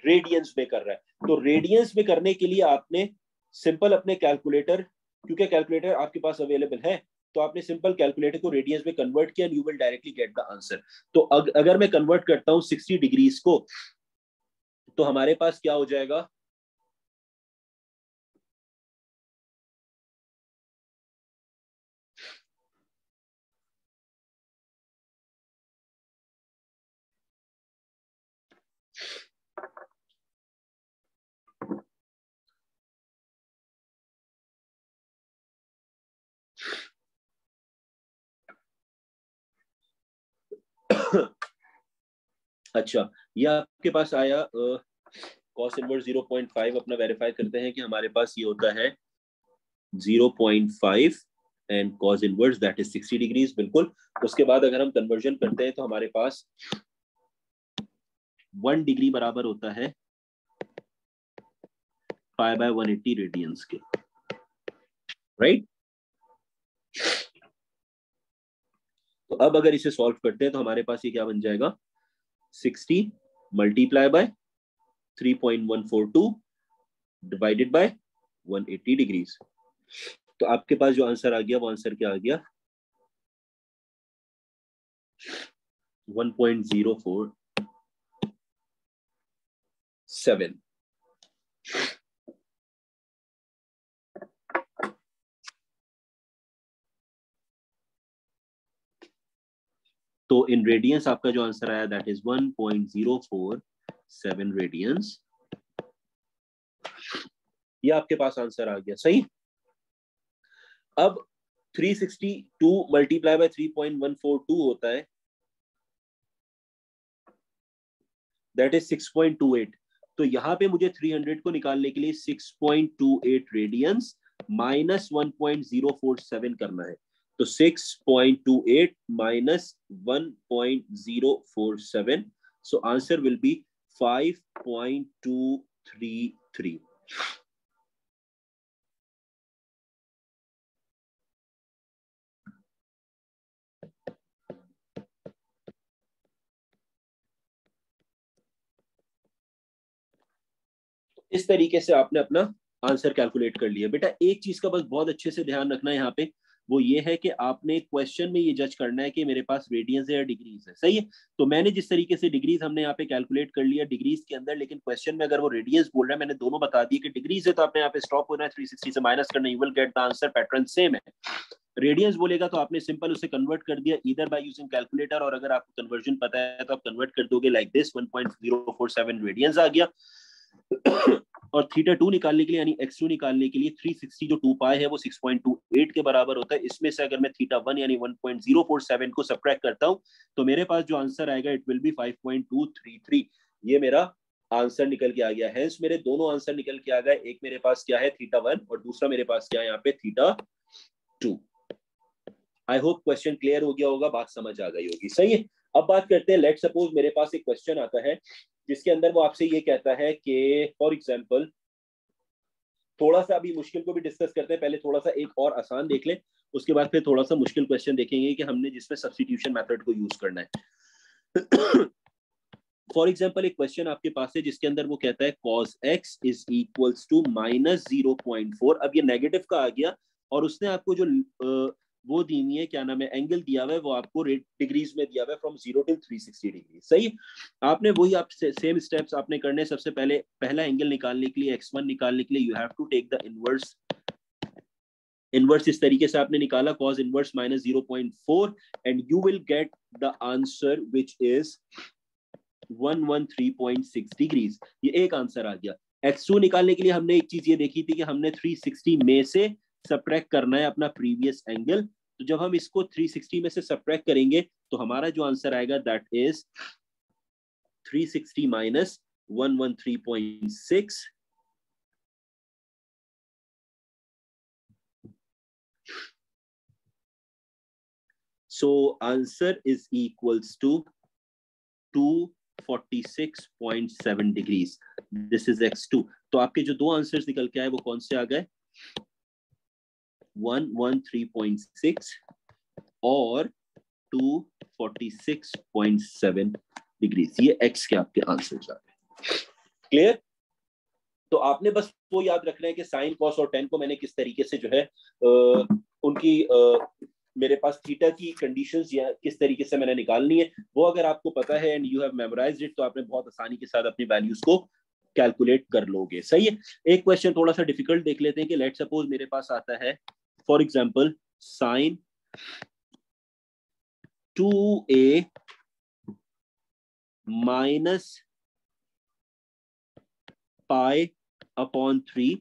Speaker 1: रेडियंस में कर रहा है। तो रेडियंस में करने के लिए आपने सिंपल अपने कैलकुलेटर, क्योंकि कैलकुलेटर आपके पास अवेलेबल है, तो आपने सिंपल कैलकुलेटर को रेडियंस में कन्वर्ट किया, you will directly get the answer. तो अगर मैं कन्वर्ट करता हूं 60 डिग्रीज को, तो हमारे पास क्या हो जाएगा, अच्छा ये आपके पास आया cos इनवर्स 0.5, अपना वेरीफाई करते हैं कि हमारे पास ये होता है 0.5 and cos inverse that is 60 degrees, बिल्कुल। उसके बाद अगर हम कन्वर्जन करते हैं तो हमारे पास 1 डिग्री बराबर होता है पाई बाय 180 रेडियंस के, राइट। तो अब अगर इसे सॉल्व करते हैं तो हमारे पास ये क्या बन जाएगा, 60 multiply by 3.142 divided by 180 degrees. तो आपके पास जो आंसर आ गया वो आंसर क्या आ गया, 1.047। तो इन रेडियंस आपका जो आंसर आया दैट इज 1.047 रेडियंस, ये आपके पास आंसर आ गया, सही। अब 362 मल्टीप्लाई बाय 3.142 होता है दैट इज 6.28। तो यहां पे मुझे 300 को निकालने के लिए 6.28 रेडियंस माइनस 1.047 करना है। तो 6.28 minus 1.047, so answer will be 5.233। इस तरीके से आपने अपना आंसर कैलकुलेट कर लिया। बेटा एक चीज का बस बहुत अच्छे से ध्यान रखना है यहाँ पे, वो ये है कि आपने क्वेश्चन में ये जज करना है कि मेरे पास रेडियंस है या डिग्रीज है, सही है। तो मैंने जिस तरीके से डिग्रीज हमने यहाँ पे कैलकुलेट कर लिया डिग्रीज के अंदर, लेकिन क्वेश्चन में अगर वो रेडियंस बोल रहा है, मैंने दोनों बता दिए कि डिग्रीज है तो आपने यहाँ पे स्टॉप होना है, 360 से माइनस करना, you will get the answer, pattern same है। रेडियंस बोलेगा तो आपने सिंपल उसे कन्वर्ट कर दिया ईदर बाय यूजिंग कैलकुलेटर, और अगर आपको कन्वर्जन पता है तो आप कन्वर्ट कर दोगे लाइक दिस, 1.047 रेडियंस आ गया। और थीटा 2 निकालने के लिए यानी x2 निकालने के लिए 360 जो 2 पाई है वो 6.28 के बराबर होता है। इसमें से अगर मैं थीटा 1 यानी 1.047 को सब्ट्रैक्ट करता हूं तो मेरे पास जो आंसर आएगा इट विल बी 5.233। ये मेरा आंसर निकल के आ गया। हेंस मेरे दोनों आंसर निकल के आ गए, एक मेरे पास क्या है थीटा 1 और दूसरा मेरे पास क्या है यहाँ पे theta 2। I hope question clear हो गया होगा, बात समझ आ गई होगी, सही है। अब बात करते हैं, लेट सपोज मेरे पास एक क्वेश्चन आता है जिसके अंदर वो आपसे ये कहता है कि फॉर एग्जांपल, थोड़ा सा अभी मुश्किल को भी डिस्कस करते हैं, पहले थोड़ा सा एक और आसान देख लें, उसके बाद फिर थोड़ा सा मुश्किल क्वेश्चन देखेंगे कि हमने जिसमें सब्स्टिट्यूशन मेथड को यूज करना है। फॉर एग्जाम्पल एक क्वेश्चन आपके पास है जिसके अंदर वो कहता है cos x is equals to minus 0.4। अब ये नेगेटिव का आ गया और उसने आपको जो वो दी हुई है, क्या नाम है, एंगल दिया हुआ है, वो आपको डिग्रीज में दिया हुआ है फ्रॉम 0 टिल 360 डिग्री, सही। आपने वही आप सेम स्टेप्स आपने करने। सबसे पहले पहला एंगल निकालने के लिए x1 निकालने के लिए you have to take the inverse inverse इस तरीके से आपने निकाला, cos inverse minus 0.4 and you will get the answer which is 113.6 degrees. ये एक आंसर आ गया। x2 निकालने के लिए हमने एक चीज ये देखी थी कि हमने 360 में से सब्ट्रैक्ट करना है अपना प्रीवियस एंगल। तो जब हम इसको 360 में से सब्ट्रैक्ट करेंगे तो हमारा जो आंसर आएगा that is 360 minus 113.6 so answer is equals to 246.7 degrees. This is x2. तो आपके जो दो आंसर्स निकल के आए वो कौन से आ गए? 113.6 और 246.7 डिग्रीज। ये x के आपके आंसर्स आ गए। क्लियर? तो आपने बस वो याद रखना है कि साइन, कॉस और टेन को मैंने किस तरीके से जो है उनकी मेरे पास थीटा की कंडीशंस या किस तरीके से मैंने निकालनी है, वो अगर आपको पता है and you have memorised it तो आपने बहुत आसानी के साथ अपनी वैल्यूज को कैलकुलेट कर लोगे। सही है। एक क्वेश्चन थोड़ा सा डिफिकल्ट देख लेते हैं कि लेट सपोज मेरे पास आता है for example sine 2a minus pi upon 3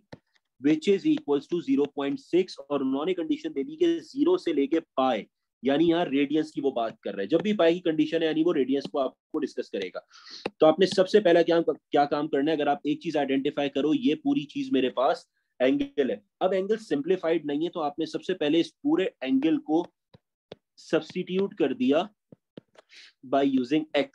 Speaker 1: which is equals to 0.6 और उन्होंने कंडीशन दे दी कि 0 से लेके पाई, यानी यहाँ रेडियंस की वो बात कर रहे हैं। जब भी पाई की कंडीशन है यानी वो रेडियंस को आपको डिस्कस करेगा। तो आपने सबसे पहला क्या काम करना है, अगर आप एक चीज आइडेंटिफाई करो, ये पूरी चीज मेरे पास एंगल है। अब एंगल सिंप्लीफाइड नहीं है तो आपने सबसे पहले इस पूरे एंगल को सब्स्टिट्यूट कर दिया बाय यूजिंग x।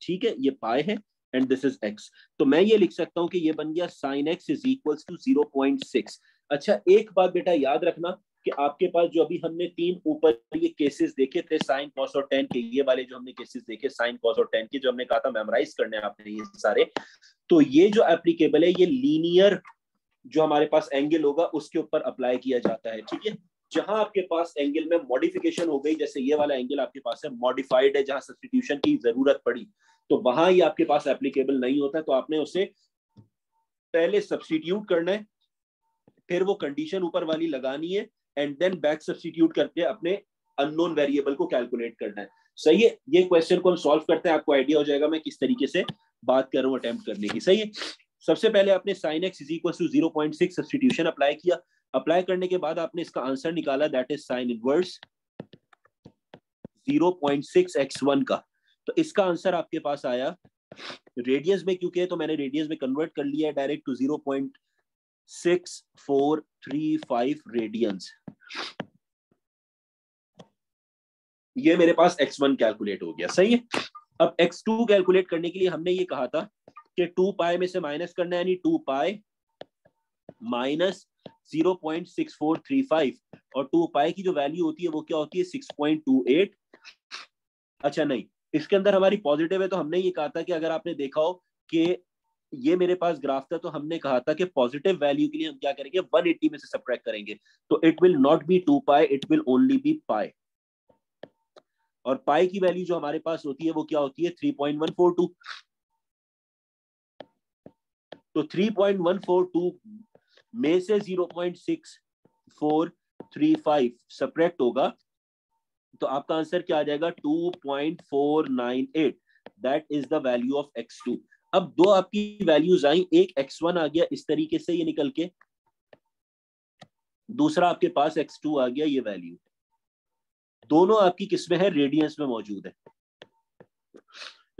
Speaker 1: ठीक है, ये पाई है एंड दिस इज x। तो मैं ये लिख सकता हूं कि ये बन गया sin x is equals to 0.6। अच्छा, एक बात बेटा याद रखना कि आपके पास जो अभी हमने तीन ऊपर ये केसेस देखे थे साइन, कॉस और टेन के, ये वाले जो हमने केसेस देखे साइन, कॉस और टेन के, जो हमने कहा था मेमोराइज करने हैं आपने ये सारे, तो ये जो एप्लीकेबल है ये लीनियर जो हमारे पास एंगल होगा उसके ऊपर अप्लाई किया जाता है। ठीक है, जहां आपके पास एंगल में मॉडिफिकेशन हो गई, जैसे ये वाला एंगल आपके पास है मॉडिफाइड है, जहां सब्स्टिट्यूशन की जरूरत पड़ी, तो वहां ये आपके पास एप्लीकेबल नहीं होता। तो आपने उसे पहले सब्स्टिट्यूट करना है, फिर वो कंडीशन ऊपर वाली लगानी है एंड देन बैक सब्स्टिट्यूट करके अपने अननोन वेरिएबल को कैलकुलेट करना है। सही है, ये क्वेश्चन को हम सॉल्व करते हैं, आपको आइडिया हो जाएगा मैं किस तरीके से बात कर रहा हूं अटेम्प्ट करने की। सही है, सबसे पहले आपने sin x is equal to 0.6 substitution apply किया। अप्लाई करने के बाद आपने इसका आंसर निकाला, that is sin inverse 0.6 x1 का। तो इसका आंसर आपके पास आया रेडियंस में, क्योंकि तो मैंने रेडियंस में कन्वर्ट कर लिया है डायरेक्ट टू 0.6435 रेडियंस। ये मेरे पास x1 कैलकुलेट हो गया। सही है, अब x2 कैलकुलेट करने के लिए हमने ये कहा था कि 2 पाई में से माइनस करना है, यानी 2 पाई माइनस 0.6435 और 2 पाई की जो वैल्यू होती है वो क्या होती है 6.28। अच्छा नहीं, इसके अंदर हमारी पॉजिटिव है, तो हमने ये कहा था कि अगर आपने देखा हो कि ये मेरे पास ग्राफ था तो हमने कहा था कि पॉजिटिव वैल्यू के लिए हम क्या करेंगे 180 में से सब्ट्रैक्ट करेंगे, तो it will not be 2 pi, it will only be pi. और पाई की वैल्यू जो हमारे पास होती है वो क्या होती है 3.142। तो 3.142 में से 0.6435 सब्ट्रैक्ट होगा तो आपका आंसर क्या आ जाएगा 2.498। That is the value of x2। अब दो आपकी वैल्यूज आई, एक x1 आ गया इस तरीके से ये निकल के, दूसरा आपके पास x2 आ गया ये वैल्यू। दोनों आपकी किसमें है, रेडियंस में मौजूद है।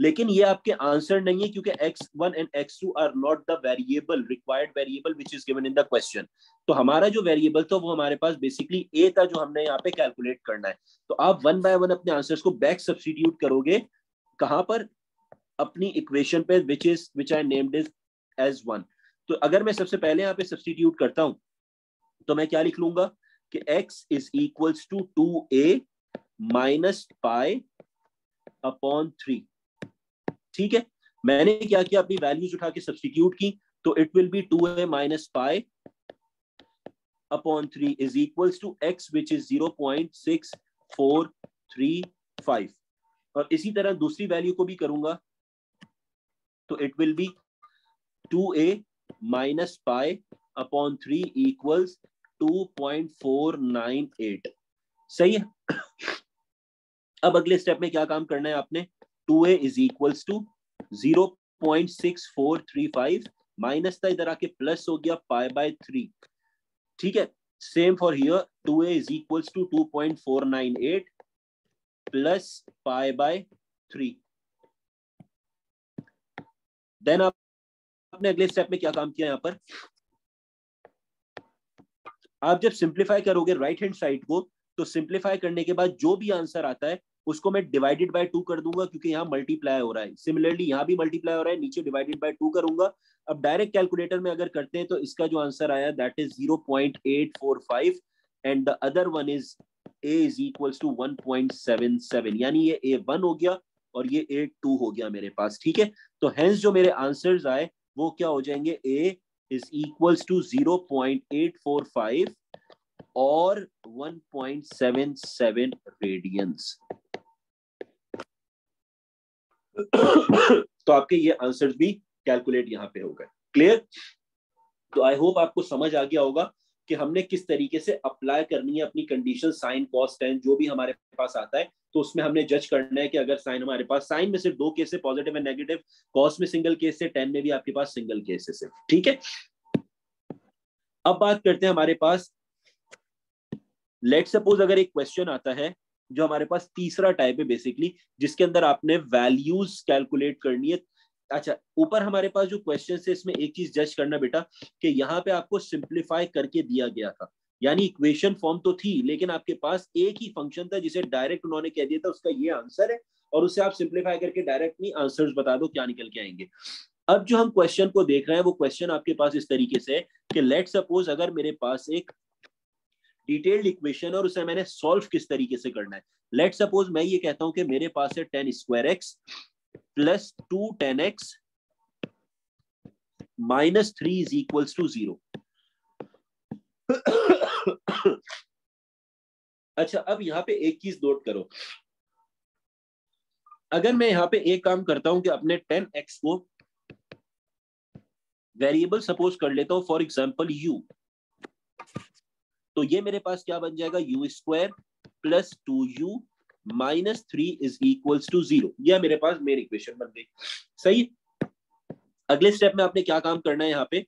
Speaker 1: लेकिन ये आपके आंसर नहीं है क्योंकि x1 and x2 are not the variable required variable which is given in the question. तो हमारा जो वेरिएबल था वो हमारे पास बेसिकली a था जो हमने यहाँ पे कैलकुलेट करना है। तो आप वन बाय वन अपने आंसर्स को बैक सब्स्टिट्यूट करोगे, कहां पर, अपनी इक्वेशन पे which I named as 1। तो अगर मैं सबसे पहले यहाँ पे सब्स्टिट्यूट करता हूं तो मैं क्या लिख लूंगा कि x is equals to 2a minus pi upon 3। ठीक है, मैंने क्या किया, अपनी वैल्यूज उठा के सब्स्टिट्यूट की, तो it will be 2a minus pi upon 3 is equals to x which is 0.6435। और इसी तरह दूसरी वैल्यू को भी करूंगा तो it will be 2a minus pi upon 3 equals 2.498। सही है। अब अगले स्टेप में क्या काम करना है आपने, 2a is equals to 0.6435 minus था, इधर आके प्लस हो गया π/3। ठीक है, same for here, 2a is equals to 2.498 plus π/3। Then आपने अगले स्टेप में क्या काम किया, यहां पर आप जब सिंप्लीफाई करोगे राइट हैंड साइड को, तो सिंप्लीफाई करने के बाद जो भी आंसर आता है उसको मैं डिवाइडेड बाय 2 कर दूंगा, क्योंकि यहाँ मल्टीप्लाई हो रहा है। सिमिलरली यहाँ भी मल्टीप्लाई हो रहा है, नीचे डिवाइडेड बाय 2 करूंगा। अब डायरेक्ट कैलकुलेटर में अगर करते हैं तो इसका जो आंसर आया that is 0.845 and the other one is a is equals to 1.77, यानी ये a1 हो गया और ये a2 हो गया मेरे पास। ठीक है, तो हेंस जो मेरे आंसर्स आए वो क्या हो जाएंगे, a is equals to 0.845 और 1.77 रेडियंस। तो आपके ये आंसर्स भी कैलकुलेट यहां पे हो गए। क्लियर? तो आई होप आपको समझ आ गया होगा कि हमने किस तरीके से अप्लाई करनी है अपनी कंडीशन, साइन कॉस टेन जो भी हमारे पास आता है, तो उसमें हमने जज करना है कि अगर साइन हमारे पास, साइन में सिर्फ 2 केस है, पॉजिटिव एंड नेगेटिव, कॉस में सिंगल केस है, टेन में भी आपके पास सिंगल केस है। ठीक है, अब बात करते हैं हमारे पास, लेट सपोज अगर एक क्वेश्चन आता है जो हमारे पास तीसरा टाइप है बेसिकली, जिसके अंदर आपने वैल्यूज कैलकुलेट करनी है। अच्छा, ऊपर हमारे पास जो क्वेश्चन है इसमें एक चीज जज करना बेटा, कि यहाँ पे आपको सिंप्लीफाई करके दिया गया था, यानी इक्वेशन फॉर्म तो थी लेकिन आपके पास एक ही फंक्शन था जिसे डायरेक्ट उन्होंने कह दिया था उसका ये आंसर है, और उसे आप सिंप्लीफाई करके डायरेक्ट नहीं आंसर्स बता दो क्या निकल के आएंगे। अब जो हम क्वेश्चन को देख रहे हैं वो क्वेश्चन आपके पास इस तरीके से है कि लेट सपोज अगर मेरे पास एक डिटेल्ड इक्वेशन और उसे मैंने सॉल्व किस तरीके से करना है। लेट सपोज मैं ये कहता हूं कि मेरे पास है 10 square x plus 2 10x minus 3 is equals to 0। अच्छा, अब यहां पे एक चीज नोट करो, अगर मैं यहां पे एक काम करता हूं कि अपने 10x को वेरिएबल सपोज कर लेता हूं, फॉर एग्जांपल u, तो ये मेरे पास क्या बन जाएगा, u square plus 2u minus 3 is equals to 0। यह मेरे पास मेरी इक्वेशन बन गई। सही। अगले स्टेप में आपने क्या काम करना है यहाँ पे,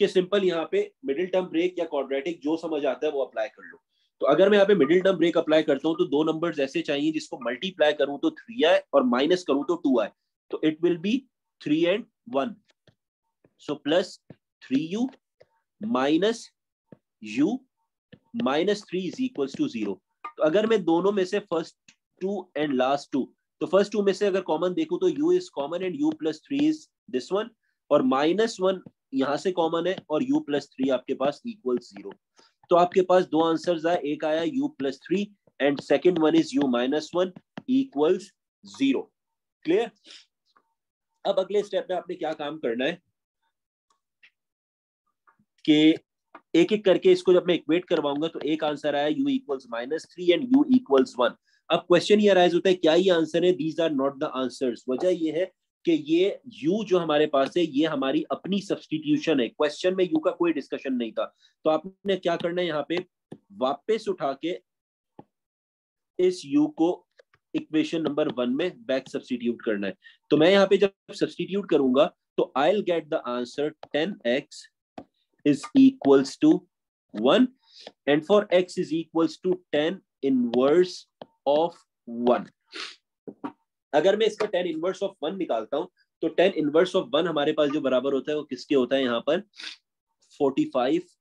Speaker 1: कि सिंपल यहाँ पे मिडिल टर्म ब्रेक या क्वाड्रेटिक जो समझ आता है वो अप्लाई कर लो। तो अगर मैं यहाँ पे मिडिल टर्म ब्रेक अप्लाई करता हूँ तो दो नंबर्स ऐसे चाहिए जिसको मल्टीप्लाई करूं तो 3 आए और माइनस करूं तो 2 आए, तो it will be 3 and 1, so plus 3u minus u minus 3 is equals to 0। तो अगर मैं दोनों में से फर्स्ट 2 एंड लास्ट 2, तो फर्स्ट 2 में से अगर कॉमन देखूं तो u is common and u plus 3 is this one, और माइनस 1 यहां से कॉमन है और u प्लस 3 आपके पास इक्वल्स 0। तो आपके पास दो आंसर्स आए, एक आया u plus 3 and second one is u minus 1 equals 0। Clear? अब अगले स्टेप में आपने क्या काम करना है कि एक एक करके इसको जब मैं इक्वेट करवाऊंगा तो एक आंसर आया u equals minus 3 and u equals 1। अब क्वेश्चन ये अराइज होता है क्या ये आंसर है, these are not the answers. वजह ये है कि ये u जो हमारे पास है ये हमारी अपनी सब्स्टिट्यूशन है, क्वेश्चन में u का कोई डिस्कशन नहीं था। तो आपने क्या करना है, यहाँ पे वापस उठा के इस u को इक्वेशन नंबर 1 में बैक सब्स्टिट्यूट करना है। तो मैं यहाँ पे जब सब्स्टिट्यूट करूंगा तो I will get the answer 10x is equals to 1 and for x is equals to 10 inverse of 1। अगर मैं इसका 10 inverse of 1 निकालता हूं तो 10 inverse of 1 हमारे पास जो बराबर होता है वो किसके होता है, यहां पर 45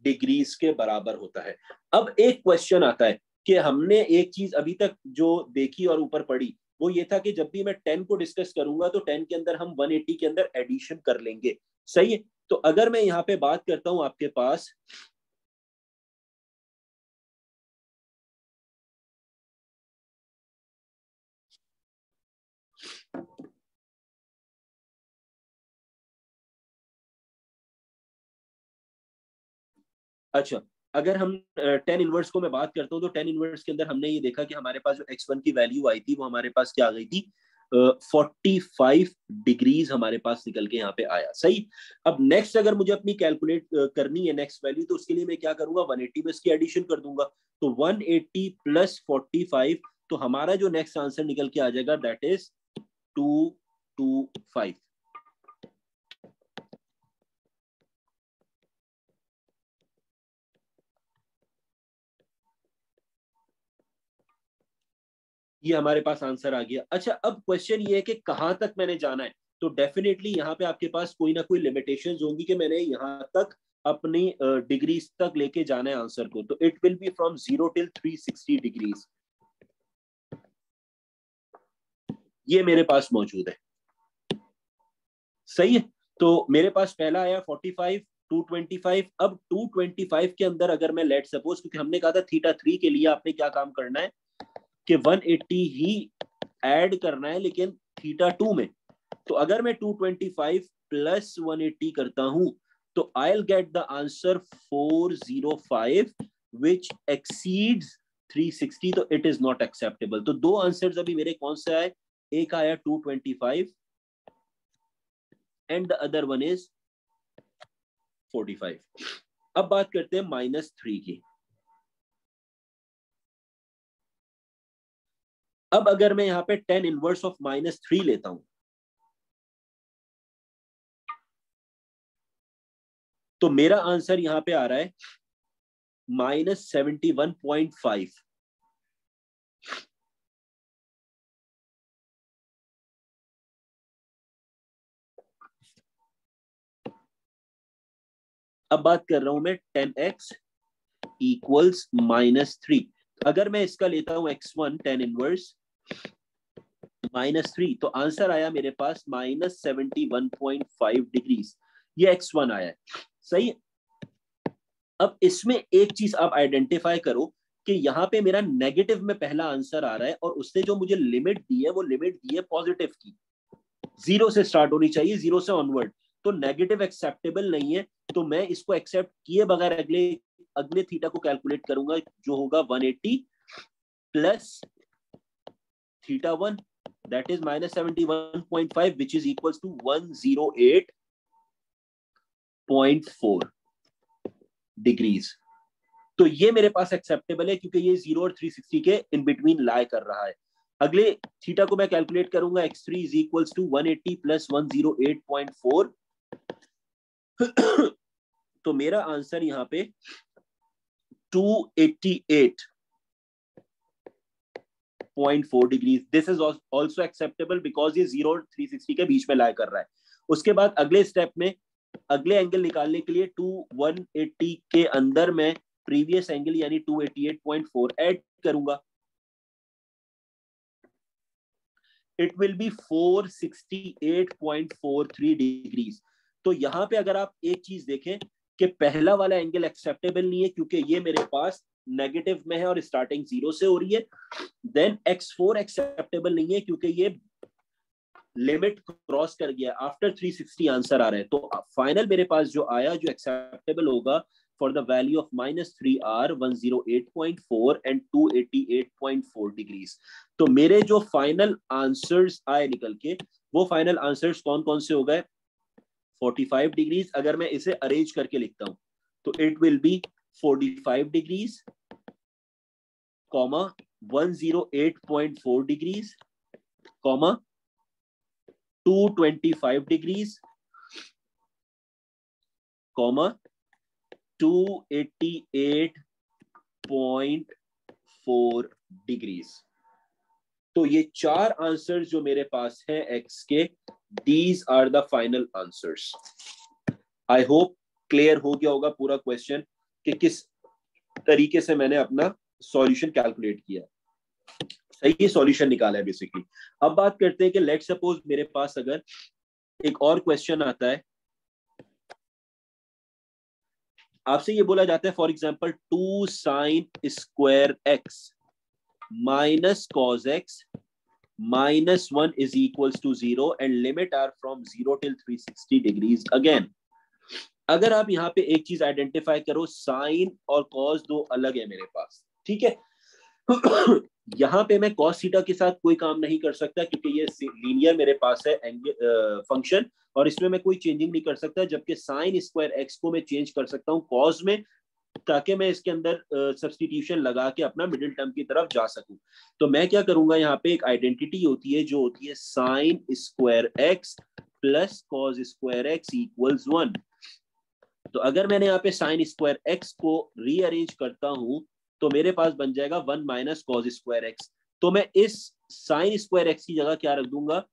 Speaker 1: डिग्रीज के बराबर होता है। अब एक क्वेश्चन आता है कि हमने एक चीज अभी तक जो देखी और ऊपर पढ़ी वो ये था कि जब भी मैं 10 को डिस्कस करूंगा तो 10 के अंदर हम 180 के अंदर एडिशन कर लेंगे। सही है। तो अगर मैं यहां पे बात करता हूं आपके पास अच्छा, अगर हम 10 इनवर्स को मैं बात करता हूं तो 10 इनवर्स के अंदर हमने ये देखा कि हमारे पास जो x1 की वैल्यू आई थी वो हमारे पास क्या आ गई थी, 45 डिग्रीज हमारे पास निकल के यहाँ पे आया। सही। अब नेक्स्ट अगर मुझे अपनी कैलकुलेट करनी है नेक्स्ट वैल्यू, तो उसके लिए मैं क्या करूंगा, 180 में इसकी एडिशन कर दूंगा। तो 180 प्लस 45, तो हमारा जो नेक्स्ट आंसर निकल के आ जाएगा दैट इज 225। ये हमारे पास आंसर आ गया। अच्छा, अब क्वेश्चन ये है कि कहां तक मैंने जाना है। तो डेफिनेटली यहाँ पे आपके पास कोई ना कोई लिमिटेशंस होंगी कि मैंने यहाँ तक अपनी डिग्रीज तक लेके जाना है आंसर को। तो it will B from 0 till 360 degrees, ये मेरे पास मौजूद है। सही है। तो मेरे पास पहला आया 45, 225। अब 225 के अंदर अगर मैं लेट सपोज, क्योंकि हमने कहा था θ3 के लिए आपने क्या काम करना है कि 180 ही ऐड करना है, लेकिन θ2 में। तो अगर मैं 225 प्लस 180 करता हूं तो I will get the answer 405 which exceeds 360। तो इट इज नॉट एक्सेप्टेबल। तो दो आंसर्स अभी मेरे कौन से आए, एक आया 225 and the other one is 45। अब बात करते हैं -3 की। अब अगर मैं यहां पे 10 इनवर्स ऑफ -3 लेता हूं तो मेरा आंसर यहां पे आ रहा है -71.5। अब बात कर रहा हूं मैं 10x इक्वल्स -3। अगर मैं इसका लेता हूं x1 10 इनवर्स -3, तो आंसर आया मेरे पास -71.5 डिग्रीज। ये x1 आया है। सही। अब इसमें एक चीज आप आइडेंटिफाई करो कि यहाँ पे मेरा नेगेटिव में पहला आंसर आ रहा है, और उसने जो मुझे लिमिट दी है वो लिमिट दी है पॉजिटिव की, 0 से स्टार्ट होनी चाहिए, 0 से ऑनवर्ड। तो नेगेटिव एक्सेप्टेबल नहीं है। तो मैं इसको एक्सेप्ट किए बगैर अगले अगले थीटा को कैलकुलेट करूंगा, जो होगा 180 plus θ1, that is -71.5 which is equals to 108.4 degrees. तो ये मेरे पास एक्सेप्टेबल है क्योंकि ये 0 और 360 के इन बिटवीन लाई कर रहा है। अगले थीटा को मैं कैलकुलेट करूंगा, x3 is equals to 180 plus 108.4। तो मेरा आंसर यहाँ पे 288.4 degrees. This is also acceptable because ये 0 और 360 के बीच में लाई कर रहा है। उसके बाद अगले स्टेप में अगले एंगल निकालने के लिए 180 के अंदर मैं प्रीवियस एंगल यानी 288.4 ऐड करूंगा। It will B 468.43 degrees. तो यहां पे अगर आप एक चीज देखें कि पहला वाला एंगल एक्सेप्टेबल नहीं है क्योंकि ये मेरे पास नेगेटिव में है और स्टार्टिंग 0 से हो रही है। देन x4 एक्सेप्टेबल नहीं है क्योंकि ये लिमिट क्रॉस कर गया, आफ्टर 360 आंसर आ रहा है। तो फाइनल मेरे पास जो आया, जो एक्सेप्टेबल होगा for the value of -3r 108.4 and 288.4 degrees. तो मेरे जो फाइनल आंसर्स आए निकल के, वो फाइनल आंसर्स कौन कौन से हो गए, 45 डिग्रीज। अगर मैं इसे अरेंज करके लिखता हूं तो it will B 45 degrees, comma 108.4 degrees, comma 225 degrees, comma 288.4 degrees. तो ये चार आंसर्स जो मेरे पास है एक्स के, these are the final answers. I hope clear हो गया होगा पूरा क्वेश्चन कि किस तरीके से मैंने अपना सॉल्यूशन कैलकुलेट किया, सही सॉल्यूशन निकाला है बेसिकली। अब बात करते हैं कि लेट सपोज मेरे पास अगर एक और क्वेश्चन आता है, आपसे ये बोला जाता है for example 2 sin square x minus cos x -1 is equals to 0 and limit are from 0 till 360 degrees again। अगर आप यहाँ पे एक चीज आइडेंटिफाई करो, साइन और कॉस दो अलग है मेरे पास, ठीक है। यहाँ पे मैं cos थीटा के साथ कोई काम नहीं कर सकता क्योंकि ये लीनियर मेरे पास है फंक्शन, और इसमें मैं कोई चेंजिंग नहीं कर सकता, जबकि साइन स्क्वायर एक्स को मैं चेंज कर सकता हूँ कॉस में, ताकि मैं इसके अंदर सब्स्टिट्यूशन लगा के अपना मिडिल टर्म की तरफ जा सकूं। तो मैं क्या करूंगा, यहाँ पे एक आइडेंटिटी होती है जो होती है sine square x plus cos square x equals 1। तो अगर मैंने यहाँ पे साइन स्क्वायर एक्स को रीअरेंज करता हूं तो मेरे पास बन जाएगा 1 माइनस कॉस स्क्वायर एक्स। तो मैं इस साइन स्क्वायर एक्स की जगह क्या रख दूंगा,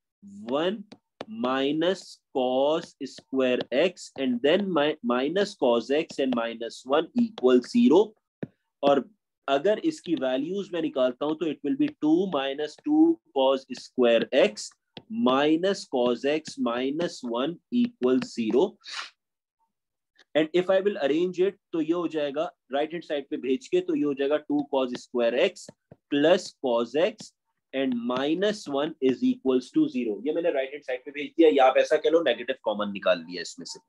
Speaker 1: 1 minus cos square x and then minus cos x and minus 1 equal 0। और अगर इसकी वैल्यूज में निकालता हूं तो it will be 2 minus 2 cos square x minus cos x minus 1 equal 0। And if I will arrange it तो ये हो जाएगा राइट हैंड साइड पे भेज के, तो ये हो जाएगा 2 cos square x plus cos x and minus 1 is equals to 0। ये मैंने राइट हैंड साइड पे भेज दिया, या आप ऐसा कह लो नेगेटिव कॉमन निकाल लिया इसमें से।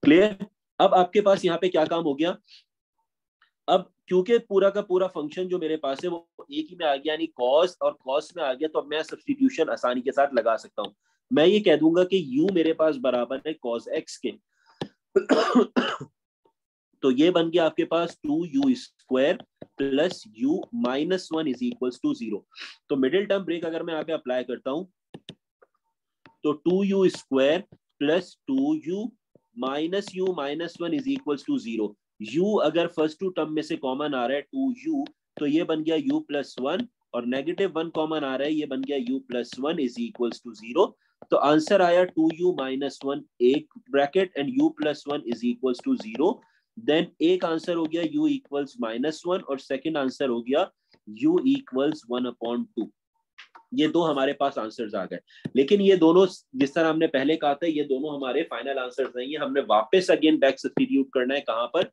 Speaker 1: क्लियर? अब आपके पास यहाँ पे क्या काम हो गया, अब क्योंकि पूरा का पूरा फंक्शन जो मेरे पास है वो एक ही में आ गया, यानी कॉस और कॉस में आ गया, तो अब मैं सब्स्टिट्यूशन आसानी के साथ लगा सकता हूँ। मैं ये कह दूंगा कि u मेरे पास बराबर है cos x के। तो ये बन गया आपके पास 2u square plus u minus 1 is equals to 0। तो मिडिल टर्म ब्रेक अगर मैं यहाँ पे अप्लाई करता हूं तो 2u square plus 2u minus u minus 1 is equals to 0। u अगर फर्स्ट टू टर्म में से कॉमन आ रहा है 2u, तो ये बन गया u प्लस 1, और नेगेटिव 1 कॉमन आ रहा है, ये बन गया u plus 1 is equals to 0। तो आंसर आया 2u माइनस 1 एक bracket and u plus 1 is equals to 0। Then एक आंसर हो गया u इक्वल्स माइनस 1, और सेकेंड आंसर हो गया u इक्वल्स 1/2। ये दो हमारे पास आंसर्स आ गए। लेकिन ये दोनों, जिस तरह हमने पहले कहा था, ये दोनों हमारे फाइनल आंसर्स नहीं है, हमने वापस अगेन बैक सब्स्टिट्यूट करना है कहां पर,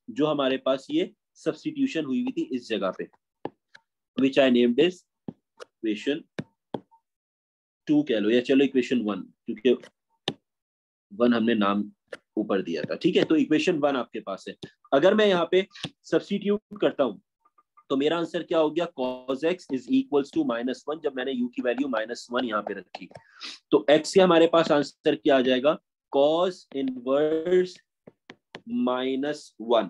Speaker 1: जो हमारे पास ये सब्स्टिट्यूशन हुई हुई थी इस जगह पे, विच आई नेम्ड इज इक्वेशन 2 कह लो, या चलो इक्वेशन 1, क्योंकि 1 हमने नाम ऊपर दिया था। ठीक है, तो इक्वेशन 1 आपके पास है। अगर मैं यहाँ पे सब्स्टिट्यूट करता हूं तो मेरा आंसर क्या हो गया, cos x is equals to -1, जब मैंने u की वैल्यू -1 यहाँ पे रखी, तो x के हमारे पास आंसर क्या आ जाएगा, cos इनवर्स -1।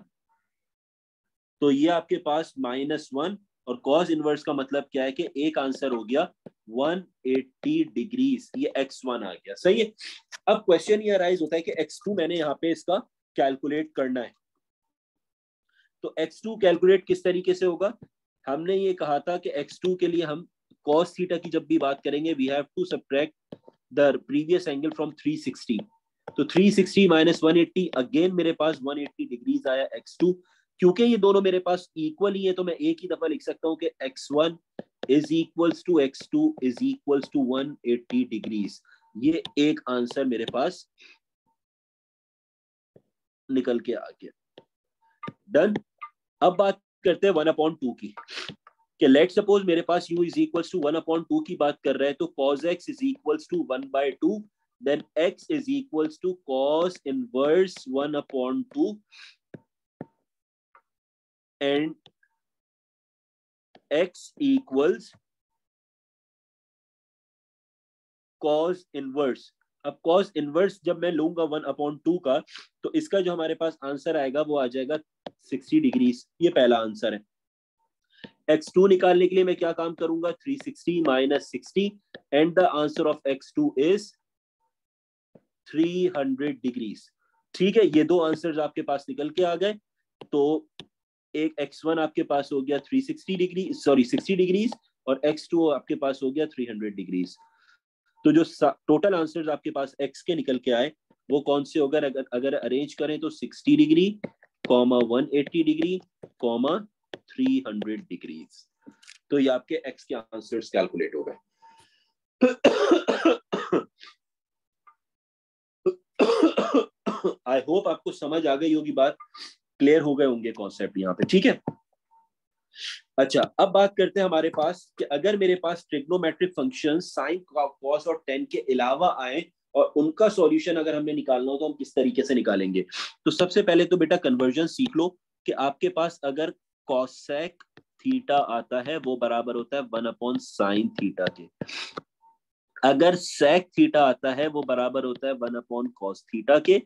Speaker 1: तो ये आपके पास -1, और cos इनवर्स का मतलब क्या है कि एक आंसर हो गया 180 डिग्रीज, ये x1 आ गया। सही है। अब क्वेश्चन ये अराइज होता है कि x2 मैंने यहाँ पे इसका कैलकुलेट करना है। तो x2 कैलकुलेट किस तरीके से होगा, हमने ये कहा था कि x2 के लिए हम cos थीटा की जब भी बात करेंगे we have to subtract the previous angle from 360। तो 360 माइनस 180, अगेन मेरे पास 180 डिग्रीज आया x2। क्योंकि ये दोनों मेरे पास इक्वल ही है तो मैं एक ही दफा लिख सकता हूँ कि x1 is equals to x2 is equals to 180 degrees. ये एक आंसर मेरे पास निकल के आ गया। डन। अब बात करते हैं 1/2 की, कि लेट सपोज मेरे पास u इज इक्वल्स टू 1/2 की बात कर रहे हैं, तो cos x is equals to 1/2, then x is equals to cos inverse 1/2 and x equals cos inverse. अब cos इनवर्स जब मैं लूंगा 1/2 का, तो इसका जो हमारे पास आंसर आएगा वो आ जाएगा 60 डिग्रीज। ये पहला आंसर है। x2 निकालने के लिए मैं क्या काम करूंगा, 360 minus 60 and the answer of x2 is 300 degrees. ठीक है, ये दो आंसर्स आपके पास निकल के आ गए। तो एक x1 आपके पास हो गया 360 डिग्री, सॉरी 60 डिग्रीज, और x2 आपके पास हो गया 300 डिग्रीज। तो जो टोटल आंसर्स आपके पास x के निकल के आए वो कौन से होगा, अगर अरेंज करें तो 60 डिग्री, 180 डिग्री, 300 डिग्रीज। तो ये आपके x के आंसर्स कैलकुलेट हो गए। आई होप आपको समझ आ गई होगी बात, क्लियर हो गए होंगे कॉन्सेप्ट यहाँ पे। ठीक है, अच्छा अब बात करते हैं हमारे पास कि अगर मेरे पास ट्रिग्नोमेट्रिक फंक्शन साइन, कॉस और टेन के अलावा आए और उनका सॉल्यूशन अगर हमें निकालना हो तो हम किस तरीके से निकालेंगे। तो सबसे पहले तो बेटा कन्वर्जन सीख लो कि आपके पास अगर कॉसेक थीटा आता है वो बराबर होता है 1 sin थीटा के। अगर sec थीटा आता है वो बराबर होता है 1 cos थीटा के।